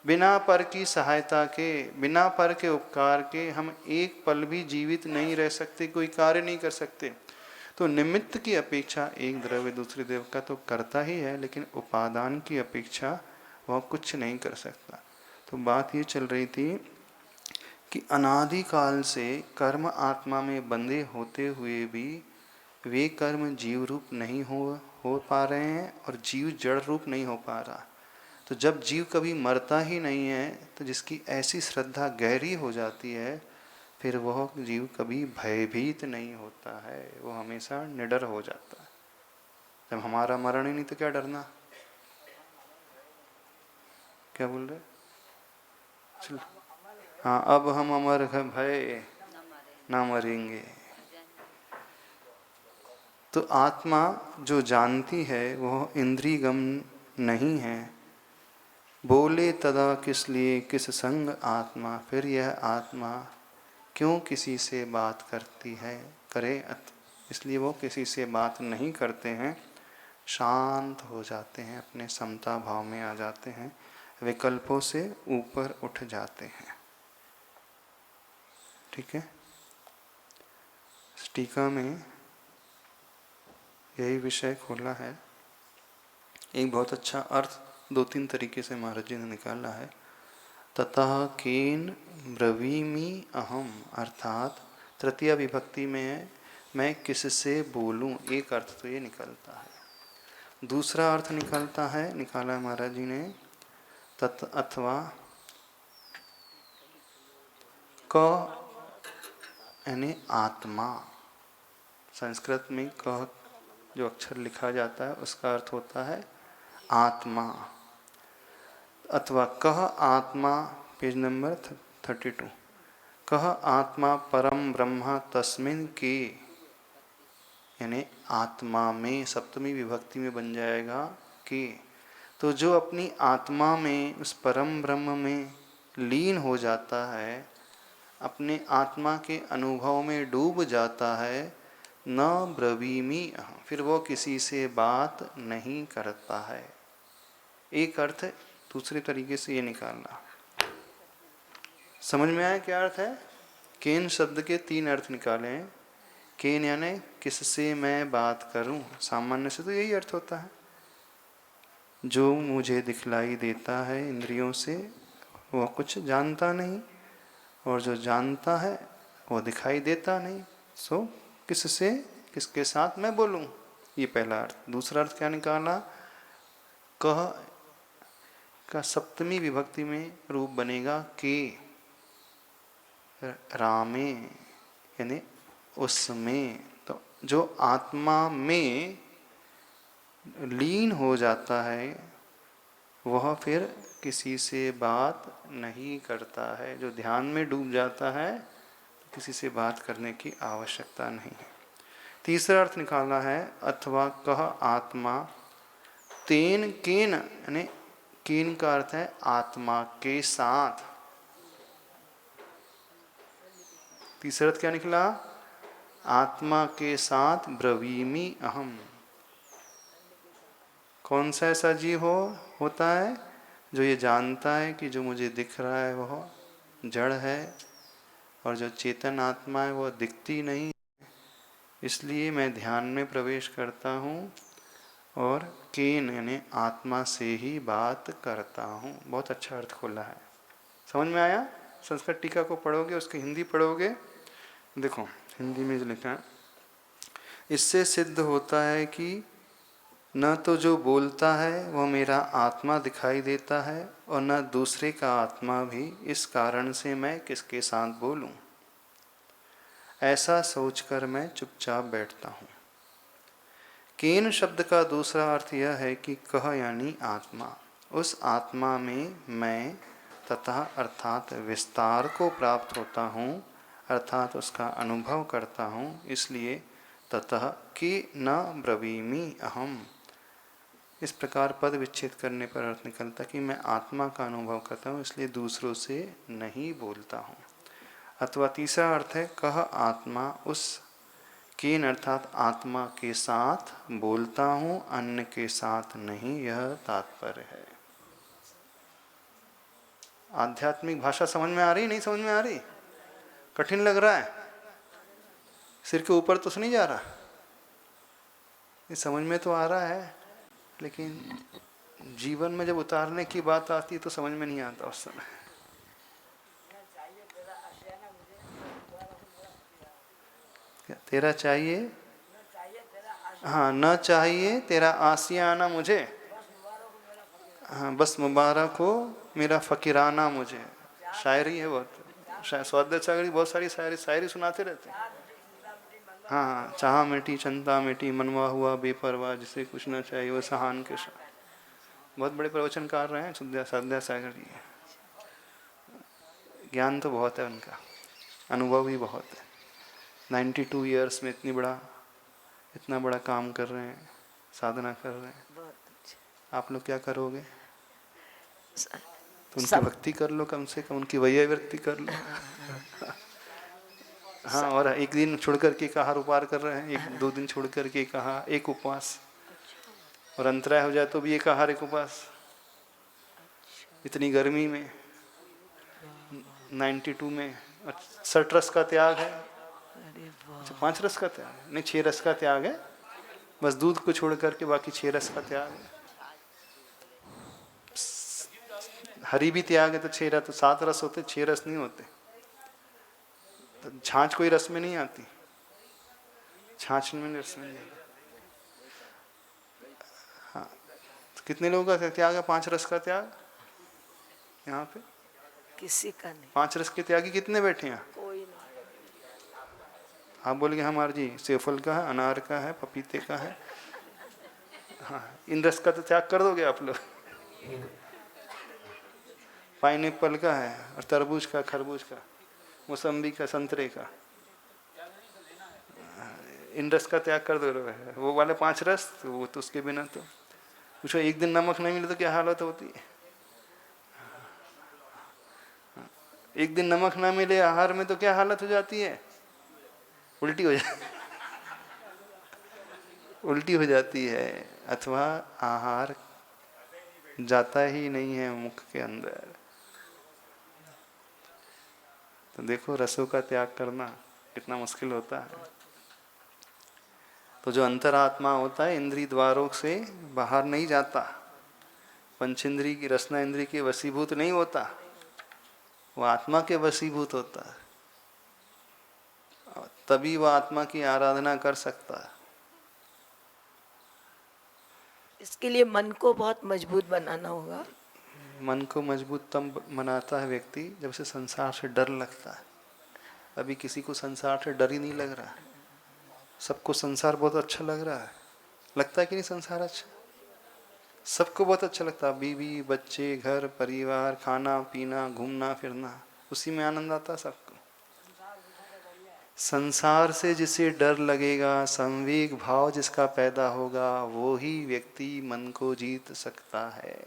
बिना पर की सहायता के, बिना पर के उपकार के हम एक पल भी जीवित नहीं रह सकते, कोई कार्य नहीं कर सकते। तो निमित्त की अपेक्षा एक द्रव्य दूसरे द्रव्य का तो करता ही है, लेकिन उपादान की अपेक्षा वह कुछ नहीं कर सकता। तो बात ये चल रही थी कि अनादिकाल से कर्म आत्मा में बंधे होते हुए भी वे कर्म जीव रूप नहीं हो पा रहे हैं और जीव जड़ रूप नहीं हो पा रहा। तो जब जीव कभी मरता ही नहीं है, तो जिसकी ऐसी श्रद्धा गहरी हो जाती है, फिर वह जीव कभी भयभीत नहीं होता है, वो हमेशा निडर हो जाता है। जब हमारा मरण ही नहीं तो क्या डरना? क्या बोल रहे? चल, हाँ, अब हम अमर है, भय ना मरेंगे। तो आत्मा जो जानती है वह इंद्रियगम नहीं है। बोले तदा किस लिए किस संग आत्मा, फिर यह आत्मा क्यों किसी से बात करती है? करे इसलिए वो किसी से बात नहीं करते हैं, शांत हो जाते हैं, अपने समता भाव में आ जाते हैं, विकल्पों से ऊपर उठ जाते हैं। ठीक है। टीका में यही विषय खोला है। एक बहुत अच्छा अर्थ 2-3 तरीके से महाराज जी ने निकाला है। ततः केन ब्रवीमि अहम, अर्थात तृतीय विभक्ति में है मैं किससे बोलूं, एक अर्थ तो ये निकलता है। दूसरा अर्थ निकाला है महाराज जी ने तत् अथवा क यानी आत्मा। संस्कृत में क जो अक्षर लिखा जाता है उसका अर्थ होता है आत्मा। अथवा कह आत्मा, पेज नंबर 32, कह आत्मा परम ब्रह्म तस्मिन के, यानी आत्मा में, सप्तमी विभक्ति में बन जाएगा के। तो जो अपनी आत्मा में उस परम ब्रह्म में लीन हो जाता है, अपने आत्मा के अनुभव में डूब जाता है, न ब्रवीमि अहम्, फिर वो किसी से बात नहीं करता है। एक अर्थ दूसरे तरीके से ये निकालना। समझ में आया क्या अर्थ है? केन शब्द के 3 अर्थ निकाले हैं। केन यानी किससे मैं बात करूं, सामान्य से तो यही अर्थ होता है, जो मुझे दिखलाई देता है इंद्रियों से वह कुछ जानता नहीं, और जो जानता है वो दिखाई देता नहीं। सो किससे, किसके साथ मैं बोलूं, ये पहला अर्थ। दूसरा अर्थ क्या निकाला? कह का सप्तमी विभक्ति में रूप बनेगा के, रामे यानी उसमें। तो जो आत्मा में लीन हो जाता है वह फिर किसी से बात नहीं करता है। जो ध्यान में डूब जाता है तो किसी से बात करने की आवश्यकता नहीं है। तीसरा अर्थ निकाला है अथवा कह आत्मा तेन केन, यानी केन का अर्थ है आत्मा के साथ। तीसरा अर्थ क्या निकला? आत्मा के साथ ब्रवीमि अहम। कौन सा ऐसा जीव होता है जो ये जानता है कि जो मुझे दिख रहा है वह जड़ है, और जो चेतन आत्मा है वह दिखती नहीं, इसलिए मैं ध्यान में प्रवेश करता हूँ और केन यानी आत्मा से ही बात करता हूँ। बहुत अच्छा अर्थ खोला है, समझ में आया? संस्कृत टीका को पढ़ोगे, उसकी हिंदी पढ़ोगे, देखो हिंदी में जो लिखा है, इससे सिद्ध होता है कि न तो जो बोलता है वह मेरा आत्मा दिखाई देता है, और न दूसरे का आत्मा भी, इस कारण से मैं किसके साथ बोलूं। ऐसा सोचकर मैं चुपचाप बैठता हूँ। केन शब्द का दूसरा अर्थ यह है कि कह यानी आत्मा, उस आत्मा में मैं तथा अर्थात विस्तार को प्राप्त होता हूँ, अर्थात उसका अनुभव करता हूँ, इसलिए ततः कि न ब्रवीमि अहम। इस प्रकार पद विच्छेद करने पर अर्थ निकलता कि मैं आत्मा का अनुभव करता हूँ, इसलिए दूसरों से नहीं बोलता हूँ। अथवा तीसरा अर्थ है कह आत्मा उस केन अर्थात आत्मा के साथ बोलता हूँ, अन्य के साथ नहीं, यह तात्पर्य है। आध्यात्मिक भाषा समझ में आ रही, नहीं समझ में आ रही? कठिन लग रहा है? सिर के ऊपर तो नहीं जा रहा? ये समझ में तो आ रहा है, लेकिन जीवन में जब उतारने की बात आती है तो समझ में नहीं आता उस समय। तेरा चाहिए, हाँ, न चाहिए तेरा आसियाना मुझे, हाँ, बस मुबारक हो मेरा फकीराना मुझे। शायरी है बहुत, स्वाध्याय सागरी बहुत सारी शायरी सुनाते रहते हैं। हाँ, चाह मिटी चिंता मिटी, मनवा हुआ बेपरवाह, जिसे कुछ न चाहिए वो सहान के साथ। बहुत बड़े प्रवचनकार रहे हैं स्वाध्याय सागर जी। ज्ञान तो बहुत है उनका, अनुभव भी बहुत है। 92 ईयर्स में इतना बड़ा काम कर रहे हैं, साधना कर रहे हैं। आप लोग क्या करोगे? तो उनकी भक्ति कर लो, कम से कम उनकी वैयावृत्ति कर लो। हाँ, और एक दिन छोड़ करके एक आहार उपहार कर रहे हैं, 1-2 दिन छोड़ करके एक आहार, एक उपवास, और अंतराय हो जाए तो भी एक आहार एक उपवास। इतनी गर्मी में 92 में 6 रस का त्याग है। अच्छा, 5 रस का त्याग नहीं, 6 रस का त्याग है। बस दूध को छोड़ करके बाकी 6 रस का त्याग है। हरि भी त्याग है तो 6 रस, तो 7 रस होते, 6 रस नहीं होते। तो छाछ कोई रस में नहीं आती, छाछ में रस में नहीं आती। हाँ, तो कितने लोगों का त्याग है 5 रस का त्याग यहाँ पे? किसी का नहीं, 5 रस के त्यागी कितने बैठे हैं? कोई नहीं। आप बोलेंगे हमारे जी सेवफल का है, अनार का है, पपीते का है। हाँ, इन रस का तो त्याग कर दोगे आप लोग। पाइनएप्पल का है और तरबूज का, खरबूज का, मौसम्बी का, संतरे का, इन रस का त्याग कर दो। वो वाले 5 रस तो वो तो उसके बिना तो पूछो, एक दिन नमक नहीं मिले तो क्या हालत होती है? एक दिन नमक ना मिले आहार में तो क्या हालत हो जाती है? उल्टी हो जाती, उल्टी हो जाती है, अथवा आहार जाता ही नहीं है मुख के अंदर। तो देखो रसों का त्याग करना कितना मुश्किल होता है। तो जो अंतरात्मा होता है इंद्रिय द्वारों से बाहर नहीं जाता, पंचेंद्रिय की रसना इंद्रिय के वशीभूत नहीं होता, वो आत्मा के वशीभूत होता है, तभी वह आत्मा की आराधना कर सकता है। इसके लिए मन को बहुत मजबूत बनाना होगा। मन को मजबूत तब बनाता है व्यक्ति जब उसे संसार से डर लगता है। अभी किसी को संसार से डर ही नहीं लग रहा है, सबको संसार बहुत अच्छा लग रहा है। लगता है कि नहीं संसार अच्छा? सबको बहुत अच्छा लगता है, बीवी बच्चे घर परिवार खाना पीना घूमना फिरना, उसी में आनंद आता है सबको। संसार से जिसे डर लगेगा, संवेग भाव जिसका पैदा होगा, वो ही व्यक्ति मन को जीत सकता है।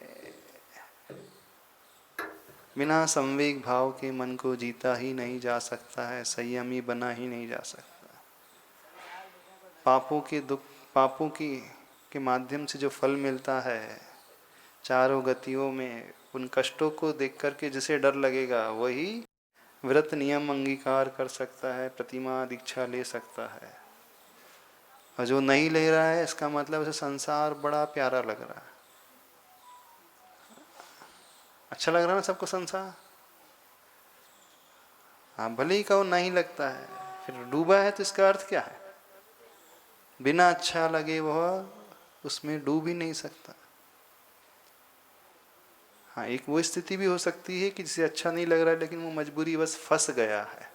बिना संवेग भाव के मन को जीता ही नहीं जा सकता है, संयमी बना ही नहीं जा सकता। पापों के दुख, पापों के माध्यम से जो फल मिलता है चारों गतियों में, उन कष्टों को देख करके जिसे डर लगेगा वही व्रत नियम अंगीकार कर सकता है, प्रतिमा दीक्षा ले सकता है। और जो नहीं ले रहा है इसका मतलब उसे संसार बड़ा प्यारा लग रहा है। अच्छा लग रहा है ना सबको संसार? हाँ, भले ही कहो नहीं लगता है, फिर डूबा है तो इसका अर्थ क्या है? बिना अच्छा लगे वह उसमें डूब ही नहीं सकता। हाँ, एक वो स्थिति भी हो सकती है कि जिसे अच्छा नहीं लग रहा है लेकिन वो मजबूरी बस फंस गया है।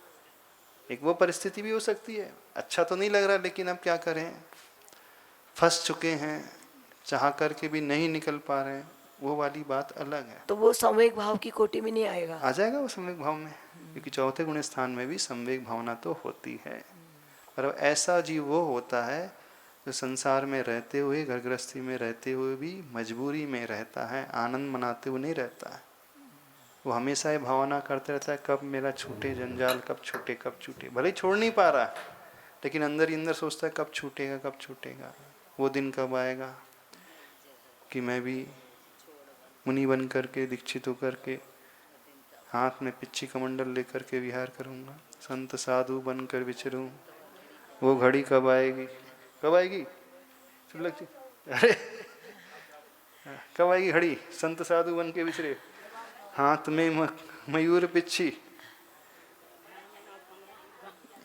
एक वो परिस्थिति भी हो सकती है, अच्छा तो नहीं लग रहा लेकिन अब क्या करें, फंस चुके हैं, चाह करके भी नहीं निकल पा रहे हैं, वो वाली बात अलग है। तो वो संवेग भाव की कोटि में नहीं आएगा? आ जाएगा वो संवेग भाव में, क्योंकि चौथे गुण स्थान में भी संवेग भावना तो होती है। पर ऐसा जीव वो होता है जो संसार में रहते हुए, घर गृहस्थी में रहते हुए भी मजबूरी में रहता है, आनंद मनाते हुए नहीं रहता है। वो हमेशा ये भावना करते रहता है कब मेरा छूटे जंजाल, कब छूटे कब छूटे। भले ही छोड़ नहीं पा रहा है लेकिन अंदर ही अंदर सोचता है कब छूटेगा कब छूटेगा, वो दिन कब आएगा कि मैं भी मुनि बन करके दीक्षित होकर के हाथ में पिच्ची कमंडल लेकर के विहार करूँगा, संत साधु बनकर विचरूँ। वो घड़ी कब आएगी? कब आएगी? अरे कब आएगी घड़ी? संत साधु बन के विचरे, हाथ में मयूर पिच्छी।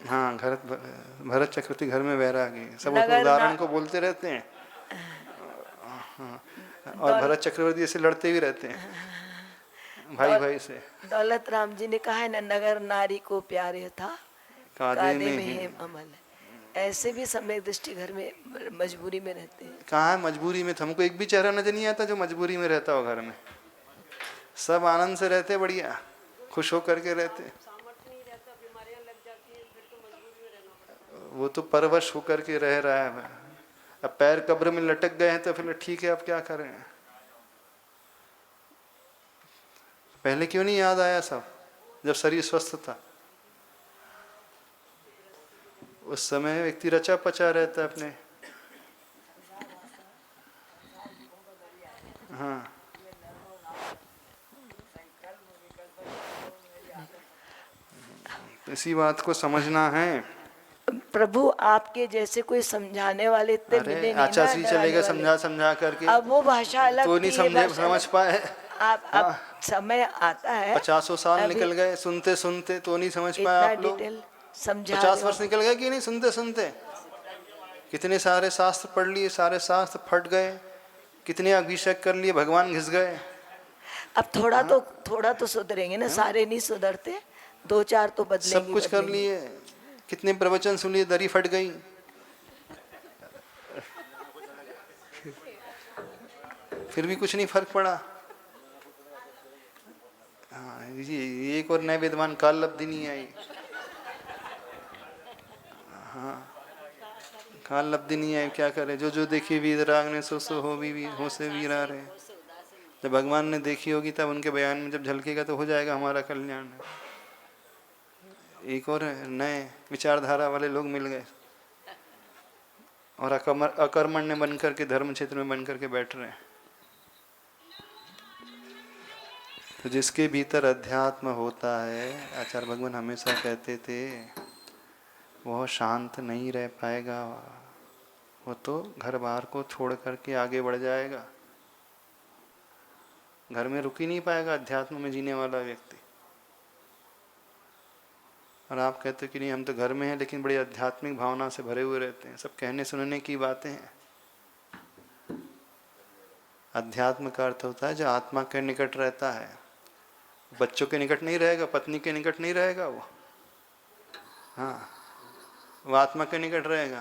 हाँ, भरत चक्रवर्ती घर में वैरागी, सब उदाहरण को बोलते रहते हैं। हाँ, और भरत चक्रवर्ती ऐसे लड़ते भी रहते हैं भाई भाई से। दौलत राम जी ने कहा है ना, नगर नारी को प्यारे था कादे में है अमल। ऐसे भी सम्यक दृष्टि घर में मजबूरी में रहते हैं। कहाँ है मजबूरी में? हमको एक भी चेहरा नजर नहीं आता जो मजबूरी में रहता हो घर में। सब आनंद से रहते, बढ़िया खुश होकर के रहते। वो तो परवश होकर के रह रहा है। अब पैर कब्र में लटक गए हैं तो फिर ठीक है, अब क्या करें? पहले क्यों नहीं याद आया सब, जब शरीर स्वस्थ था? उस समय व्यक्ति रचा पचा रहता है अपने। हाँ, इसी बात को समझना है। प्रभु आपके जैसे कोई समझाने वाले इतने मिले अरे नहीं ना, आचार्य डराने चलेगा वाले। समझा समझा करके, अब वो भाषा अलग तो नहीं थी, ये समझे भाषा समझ अलग। पाए। अब समय आता है, 50 साल अभी निकल गए सुनते सुनते, तो नहीं समझ पाए इतना आप लोग। डिटेल समझा 50 रहे वर्ष हो। निकल गए कि नहीं सुनते सुनते। कितने सारे शास्त्र पढ़ लिए, सारे शास्त्र फट गए, कितने अभिषेक कर लिए, भगवान घिस गए। अब थोड़ा तो सुधरेंगे ना, सारे नहीं सुधरते, 2-4 तो सब बदलेंगे कुछ कर बदलेंगे। लिए, कितने प्रवचन सुन लिए, दरी फट गई। फिर भी कुछ नहीं फर्क पड़ा। हाँ, ये एक और नए विद्वान काल लब्धि नहीं आई। हाँ, काल लब्धि नहीं आई, क्या करे। जो जो देखी वीतराग ने सो सो हो भी हो से वीरा रहे। जब भगवान ने देखी होगी तब उनके बयान में जब झलकेगा तो हो जाएगा हमारा कल्याण। एक और नए विचारधारा वाले लोग मिल गए और अकर्मण्य बन करके धर्म क्षेत्र में बन करके बैठ रहे हैं। तो जिसके भीतर अध्यात्म होता है, आचार्य भगवान हमेशा कहते थे, वह शांत नहीं रह पाएगा, वो तो घर बार को छोड़ करके आगे बढ़ जाएगा। घर में रुक ही नहीं पाएगा अध्यात्म में जीने वाला व्यक्ति। और आप कहते हो कि नहीं हम तो घर में हैं लेकिन बड़ी आध्यात्मिक भावना से भरे हुए रहते हैं, सब कहने सुनने की बातें हैं। अध्यात्म का अर्थ होता है जो आत्मा के निकट रहता है। बच्चों के निकट नहीं रहेगा, पत्नी के निकट नहीं रहेगा वो। हाँ, वो आत्मा के निकट रहेगा।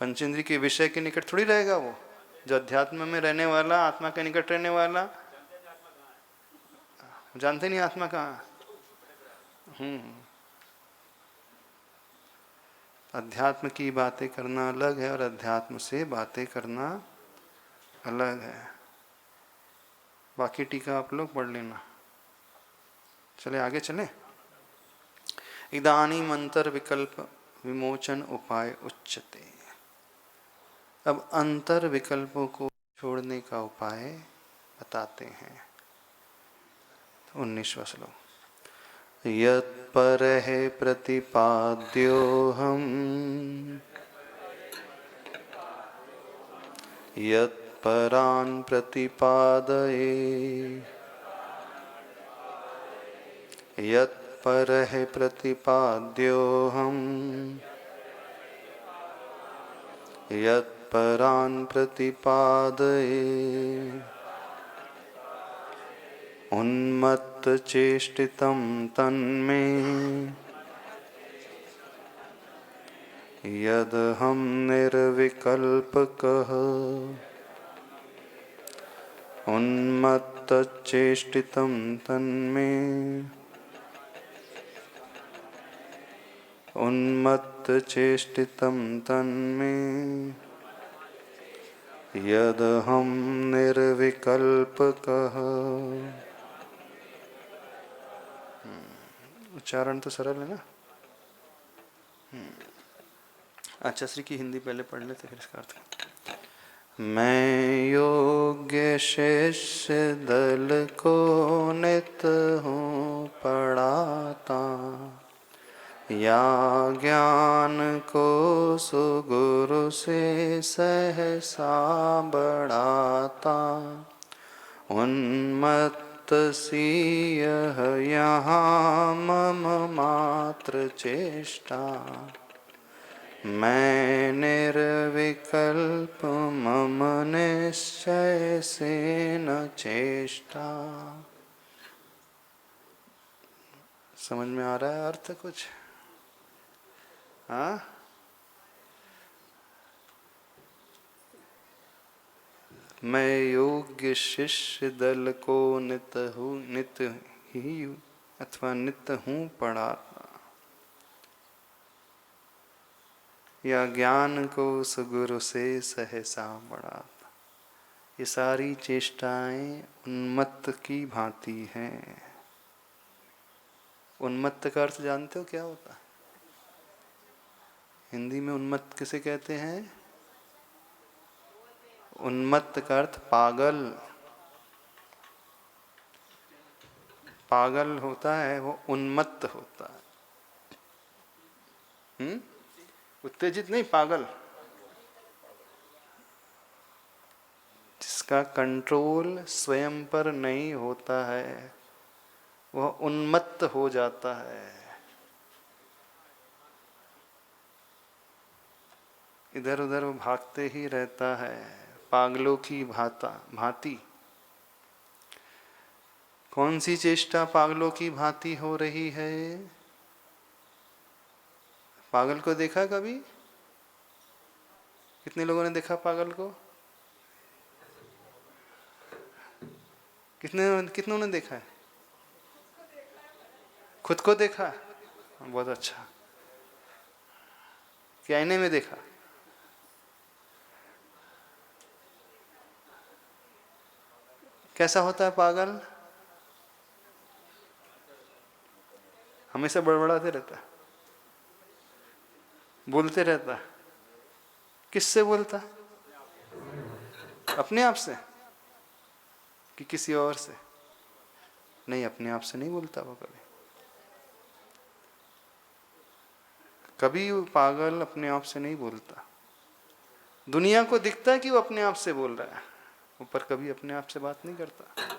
पंचेंद्रिय के विषय के निकट थोड़ी रहेगा वो। जो अध्यात्म में रहने वाला, आत्मा के निकट रहने वाला, जानते नहीं आत्मा कहाँ। अध्यात्म की बातें करना अलग है और अध्यात्म से बातें करना अलग है। बाकी टीका आप लोग पढ़ लेना। चले आगे चले। इदानीम अंतर विकल्प विमोचन उपाय उच्यते। अब अंतर विकल्पों को छोड़ने का उपाय बताते हैं। 19वां श्लोक। यत्परहे प्रतिपाद्योऽहम् यत्परान् प्रतिपादये यत्परहे प्रतिपाद्योऽहम् यत्परान् प्रतिपादये उन्मत्तचेष्टितं तन्मे यदहं निर्विकल्पकः उन्मत्तचेष्टितं तन्मे उन्मत्तचेष्टितं तन्मे यदहं निर्विकल्पकः। उच्चारण तो सरल है ना। अच्छा, श्री की हिंदी पहले पढ़ लेते फिर इसका अर्थ। मैं योग्य शिष्य दल को नित हूँ पढ़ाता, या ज्ञान को सुगुरु से सहसा बढ़ाता। उन्मत्त सी यह यहाँ मम मात्र चेष्टा, मैं निर्विकल्प मम निश्चय से न चेष्टा। समझ में आ रहा है अर्थ कुछ? हाँ, मैं योग्य शिष्य दल को नित ही अथवा नित हूँ पढ़ाता, या ज्ञान को सगुरु से सहसा बढ़ाता। ये सारी चेष्टाएं उन्मत्त की भांति हैं। उन्मत्त का अर्थ जानते हो क्या होता है? हिंदी में उन्मत्त किसे कहते हैं? उन्मत्त का अर्थ पागल। पागल होता है वो उन्मत्त होता है। उत्तेजित नहीं, पागल। जिसका कंट्रोल स्वयं पर नहीं होता है वह उन्मत्त हो जाता है। इधर उधर वो भागते ही रहता है पागलों की भांति। कौन सी चेष्टा पागलों की भांति हो रही है? पागल को देखा कभी? कितने लोगों ने देखा पागल को? कितनों ने देखा है? खुद को देखा? बहुत अच्छा। क्या आईने में देखा? कैसा होता है पागल? हमेशा बड़बड़ाते रहता है, बोलते रहता है। किससे बोलता? अपने आप से कि किसी और से? नहीं, अपने आप से नहीं बोलता वो कभी। कभी वो पागल अपने आप से नहीं बोलता। दुनिया को दिखता है कि वो अपने आप से बोल रहा है, ऊपर कभी अपने आप से बात नहीं करता।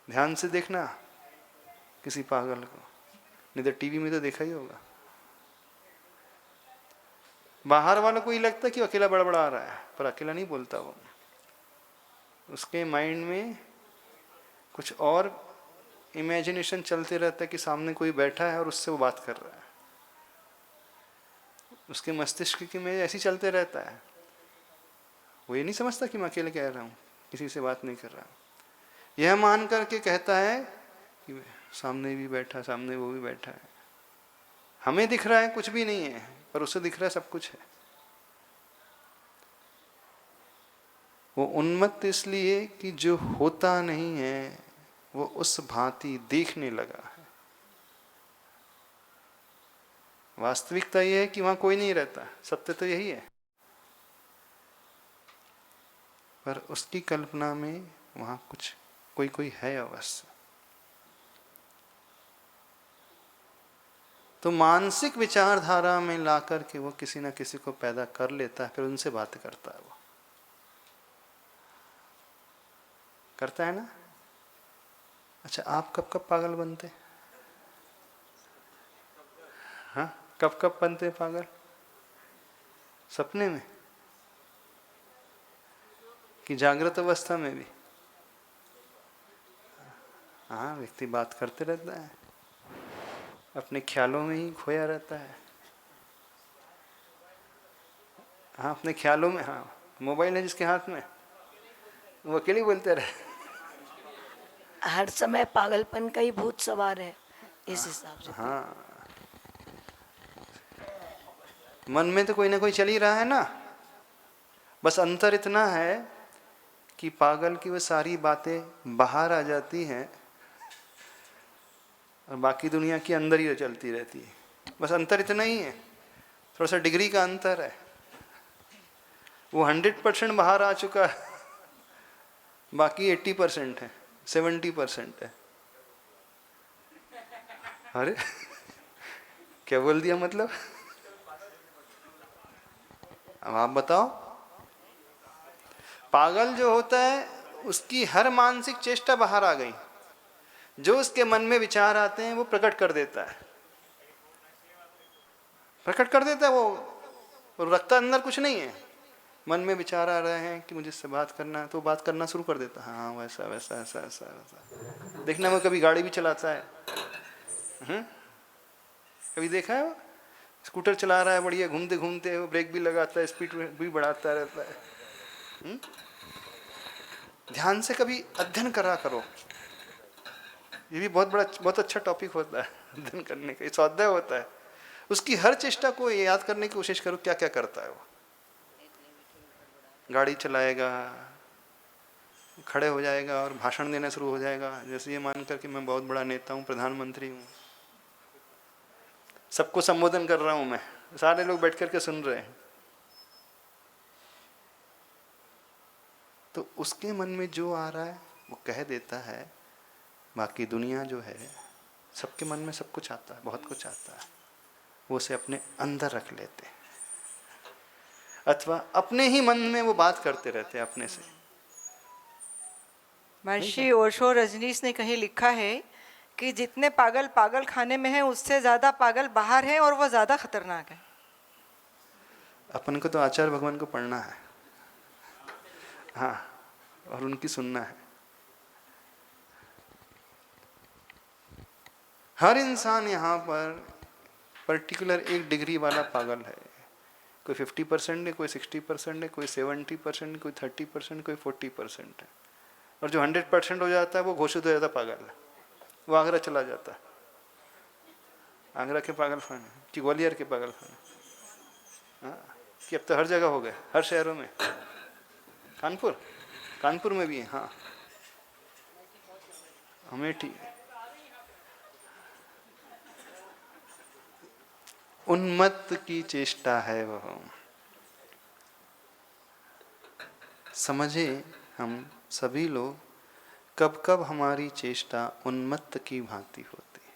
ध्यान से देखना किसी पागल को, नहीं तो टीवी में तो देखा ही होगा। बाहर वालों को ये लगता है कि अकेला बड़बड़ा रहा है, पर अकेला नहीं बोलता वो। उसके माइंड में कुछ और इमेजिनेशन चलते रहता है कि सामने कोई बैठा है और उससे वो बात कर रहा है। उसके मस्तिष्क में ऐसे चलते रहता है। वो ये नहीं समझता कि मैं अकेले कह रहा हूँ, किसी से बात नहीं कर रहा हूँ। यह मान करके कहता है कि सामने भी बैठा, सामने वो भी बैठा है। हमें दिख रहा है कुछ भी नहीं है, पर उसे दिख रहा है सब कुछ है। वो उन्मत्त इसलिए कि जो होता नहीं है वो उस भांति देखने लगा है। वास्तविकता यह है कि वहां कोई नहीं रहता, सत्य तो यही है, पर उसकी कल्पना में वहां कुछ कोई है अवश्य। तो मानसिक विचारधारा में ला करके वो किसी ना किसी को पैदा कर लेता है, फिर उनसे बात करता है। वो करता है ना? अच्छा, आप कब कब पागल बनते? हाँ, कब कब बनते पागल? सपने में कि जागृत अवस्था में भी? हाँ, व्यक्ति बात करते रहता है, अपने ख्यालों में ही खोया रहता है। हाँ, अपने ख्यालों में। हाँ, मोबाइल है जिसके हाथ में, वो अकेले बोलते रहे। हर समय पागलपन का ही भूत सवार है इस हिसाब से। हाँ, मन में तो कोई ना कोई चल ही रहा है ना। बस अंतर इतना है कि पागल की वो सारी बातें बाहर आ जाती हैं और बाकी दुनिया की अंदर ही चलती रहती है। बस अंतर इतना ही है, थोड़ा सा डिग्री का अंतर है। वो 100% बाहर आ चुका है, बाकी 80% है, 70% है। अरे क्या बोल दिया मतलब? अब आप बताओ। पागल जो होता है उसकी हर मानसिक चेष्टा बाहर आ गई, जो उसके मन में विचार आते हैं वो प्रकट कर देता है। प्रकट कर देता है वो रखता अंदर कुछ नहीं है। मन में विचार आ रहे हैं कि मुझे इससे बात करना है, तो बात करना शुरू कर देता है। हाँ, वैसा वैसा ऐसा ऐसा ऐसा। देखना, वो कभी गाड़ी भी चलाता है। कभी देखा है? वो स्कूटर चला रहा है बढ़िया, घूमते घूमते वो ब्रेक भी लगाता है, स्पीड भी बढ़ाता रहता है। ध्यान से कभी अध्ययन करा करो। ये भी बहुत अच्छा टॉपिक होता है अध्ययन करने का, स्वाध्याय होता है। उसकी हर चेष्टा को याद करने की कोशिश करो, क्या क्या करता है वो। गाड़ी चलाएगा, खड़े हो जाएगा और भाषण देना शुरू हो जाएगा, जैसे ये मानकर कि मैं बहुत बड़ा नेता हूँ, प्रधानमंत्री हूँ, सबको संबोधन कर रहा हूँ मैं, सारे लोग बैठ करके सुन रहे हैं। तो उसके मन में जो आ रहा है वो कह देता है। बाकी दुनिया जो है, सबके मन में सब कुछ आता है, बहुत कुछ आता है। वो उसे अपने अंदर रख लेते, अथवा अपने ही मन में वो बात करते रहते अपने से। महर्षि ओशो रजनीश ने कहीं लिखा है कि जितने पागल पागल खाने में हैं उससे ज्यादा पागल बाहर हैं और वो ज्यादा खतरनाक है। अपन को तो आचार्य भगवान को पढ़ना है, हाँ, और उनकी सुनना है। हर इंसान यहाँ पर पर्टिकुलर एक डिग्री वाला पागल है। कोई 50% है, कोई 60% है, कोई 70%, कोई 30%, कोई 40% है। और जो 100% हो जाता है वो घोषित हो जाता पागल है, वो आगरा चला जाता है। आगरा के पागल खाने कि ग्वालियर के पागल खाने, हाँ, कि अब तो हर जगह हो गए, हर शहरों में। कानपुर में भी है, हाँ, अमेठी। उन्मत्त की चेष्टा है वह। समझे हम सभी लोग कब कब हमारी चेष्टा उन्मत्त की भांति होती है।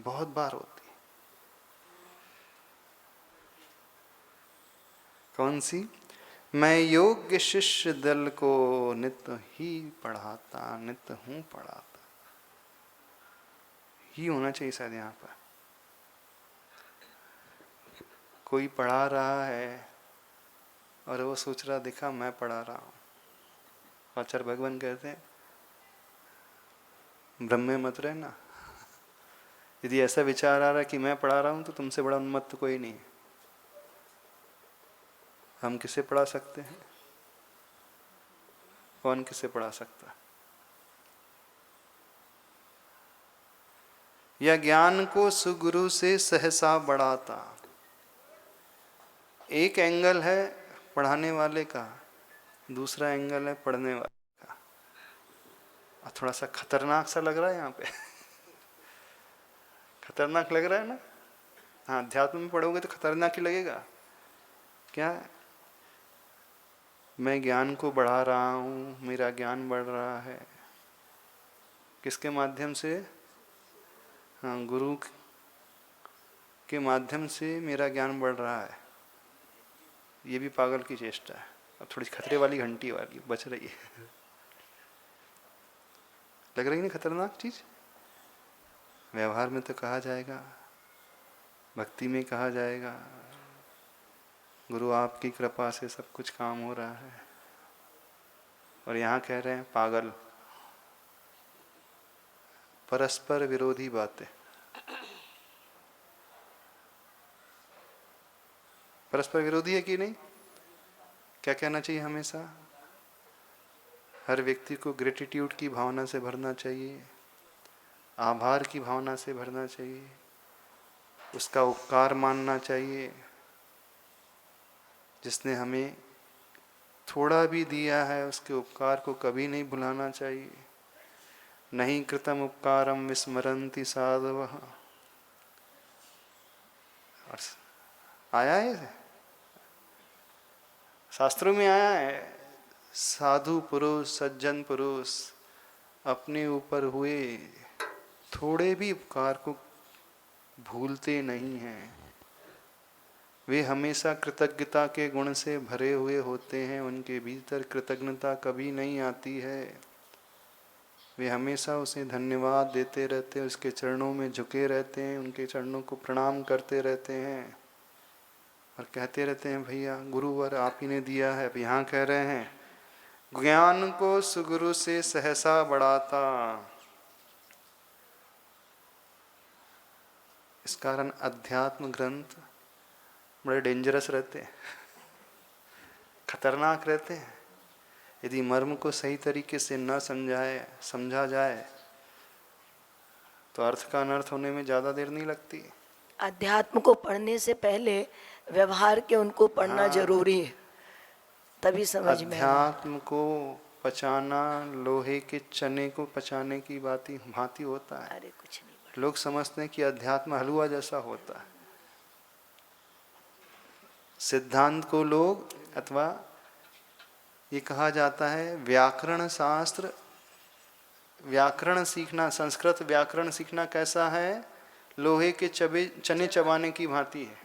बहुत बार होती है। कौन सी? मैं योग्य शिष्य दल को नित्य ही पढ़ाता, नित्य हूं पढ़ाता, ही होना चाहिए शायद यहाँ पर। कोई पढ़ा रहा है और वो सोच रहा देखा मैं पढ़ा रहा हूँ। आचार्य भगवान कहते हैं ब्रह्म में मत रहना। यदि ऐसा विचार आ रहा है कि मैं पढ़ा रहा हूँ तो तुमसे बड़ा उन्मत्त कोई नहीं है। हम किसे पढ़ा सकते हैं? कौन किसे पढ़ा सकता है? या ज्ञान को सुगुरु से सहसा बढ़ाता। एक एंगल है पढ़ाने वाले का, दूसरा एंगल है पढ़ने वाले का। और थोड़ा सा खतरनाक सा लग रहा है यहाँ पे। खतरनाक लग रहा है ना? हाँ, अध्यात्म में पढ़ोगे तो खतरनाक ही लगेगा। क्या? मैं ज्ञान को बढ़ा रहा हूँ, मेरा ज्ञान बढ़ रहा है। किसके माध्यम से? हाँ, गुरु के माध्यम से मेरा ज्ञान बढ़ रहा है। ये भी पागल की चेष्टा है। अब थोड़ी खतरे वाली घंटी वाली बच रही है। लग रही ना खतरनाक चीज? व्यवहार में तो कहा जाएगा, भक्ति में कहा जाएगा, गुरु आपकी कृपा से सब कुछ काम हो रहा है। और यहाँ कह रहे हैं पागल। परस्पर विरोधी बातें। परस्पर विरोधी है कि नहीं? क्या कहना चाहिए हमेशा? हर व्यक्ति को ग्रेटिट्यूड की भावना से भरना चाहिए, आभार की भावना से भरना चाहिए, उसका उपकार मानना चाहिए। जिसने हमें थोड़ा भी दिया है उसके उपकार को कभी नहीं भुलाना चाहिए। नहीं कृतम उपकारम विस्मरन्ति साधवः। और आया है, शास्त्रों में आया है, साधु पुरुष, सज्जन पुरुष अपने ऊपर हुए थोड़े भी उपकार को भूलते नहीं हैं। वे हमेशा कृतज्ञता के गुण से भरे हुए होते हैं। उनके भीतर कृतज्ञता कभी नहीं आती है। वे हमेशा उसे धन्यवाद देते रहते हैं, उसके चरणों में झुके रहते हैं, उनके चरणों को प्रणाम करते रहते हैं और कहते रहते हैं भैया गुरुवर आप ही ने दिया है। अब यहाँ कह रहे हैं ज्ञान को सुगुरु से सहसा बढ़ाता। इस कारण अध्यात्म ग्रंथ बड़े डेंजरस रहते हैं, खतरनाक रहते हैं। यदि मर्म को सही तरीके से न समझा जाए तो अर्थ का अनर्थ होने में ज़्यादा देर नहीं लगती। अध्यात्म को पढ़ने से पहले व्यवहार के उनको पढ़ना हाँ। जरूरी है, तभी समझ में आएगा। अध्यात्म को पचाना लोहे के चने को पचाने की भांति होता है। अरे कुछ नहीं पढ़ा। लोग समझते हैं कि अध्यात्म हलवा जैसा होता है। सिद्धांत को लोग, अथवा ये कहा जाता है व्याकरण शास्त्र व्याकरण सीखना, संस्कृत व्याकरण सीखना कैसा है? लोहे के चने चबाने की भांति है।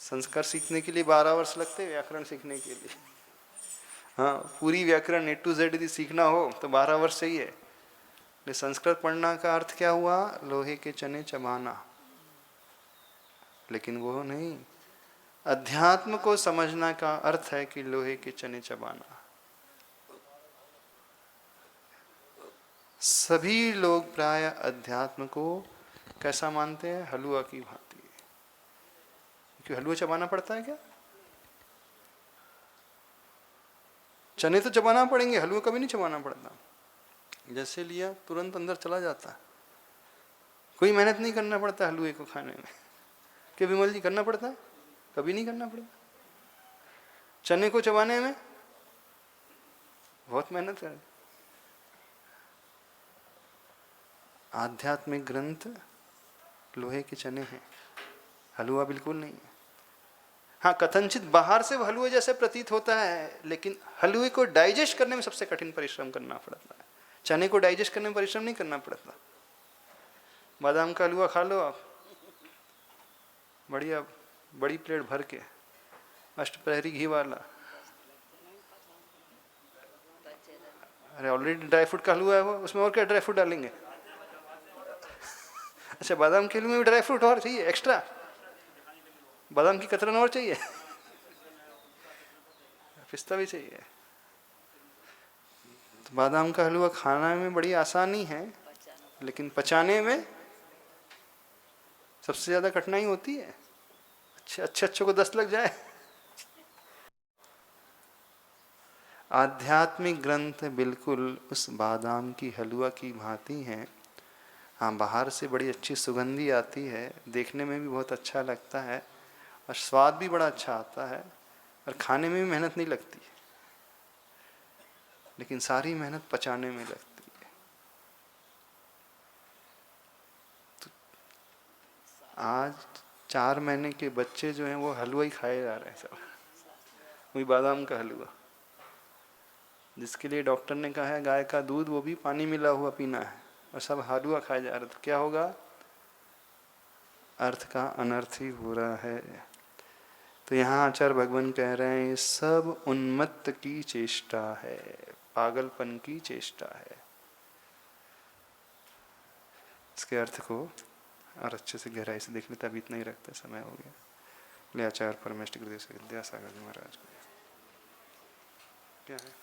संस्कृत सीखने के लिए 12 वर्ष लगते हैं, व्याकरण सीखने के लिए। हाँ, पूरी व्याकरण A to Z यदि सीखना हो तो 12 वर्ष चाहिए। लेकिन संस्कृत पढ़ना का अर्थ क्या हुआ? लोहे के चने चबाना। लेकिन वो नहीं, अध्यात्म को समझना का अर्थ है कि लोहे के चने चबाना। सभी लोग प्राय अध्यात्म को कैसा मानते हैं? हलवा की भांति। क्यों हलवा चबाना पड़ता है क्या? चने तो चबाना पड़ेंगे, हलवा कभी नहीं चबाना पड़ता। जैसे लिया तुरंत अंदर चला जाता, कोई मेहनत नहीं करना पड़ता हलवे को खाने में। क्या विमल जी करना पड़ता है? कभी नहीं करना पड़ता। चने को चबाने में बहुत मेहनत कर। आध्यात्मिक ग्रंथ लोहे के चने हैं, हलवा बिल्कुल नहीं है। हाँ, कथनचित बाहर से हलवे जैसे प्रतीत होता है, लेकिन हलवे को डाइजेस्ट करने में सबसे कठिन परिश्रम करना पड़ता है। चने को डाइजेस्ट करने में परिश्रम नहीं करना पड़ता। बादाम का हलवा खा लो आप, बढ़िया बड़ी प्लेट भर के, अष्टप्रहरी घी वाला। अरे ऑलरेडी ड्राई फ्रूट का हलवा है वो, उसमें और क्या ड्राई फ्रूट डालेंगे? अच्छा, बादाम के हलवे में ड्राई फ्रूट और चाहिए एक्स्ट्रा, बादाम की कतरन और चाहिए, पिस्ता भी चाहिए। तो बादाम का हलवा खाना में बड़ी आसानी है, लेकिन पचाने में सबसे ज्यादा कठिनाई होती है। अच्छे को 10 लग जाए। आध्यात्मिक ग्रंथ बिल्कुल उस बादाम की हलवा की भांति हैं। हाँ, बाहर से बड़ी अच्छी सुगंधी आती है, देखने में भी बहुत अच्छा लगता है और स्वाद भी बड़ा अच्छा आता है, और खाने में भी मेहनत नहीं लगती, लेकिन सारी मेहनत पचाने में लगती है। तो आज 4 महीने के बच्चे जो हैं वो हलवा ही खाए जा रहे हैं सब, वही बादाम का हलवा, जिसके लिए डॉक्टर ने कहा है गाय का दूध वो भी पानी मिला हुआ पीना है, और सब हलवा खाए जा रहे। तो क्या होगा? अर्थ का अनर्थ ही हो रहा है। तो यहाँ आचार्य भगवान कह रहे हैं सब उन्मत्त की चेष्टा है, पागलपन की चेष्टा है। इसके अर्थ को और अच्छे से गहराई से देख लेते, अभी इतना ही रखते, समय हो गया। ले आचार्य परमेष्ठ गुरुदेव विद्यासागर जी महाराज को क्या है?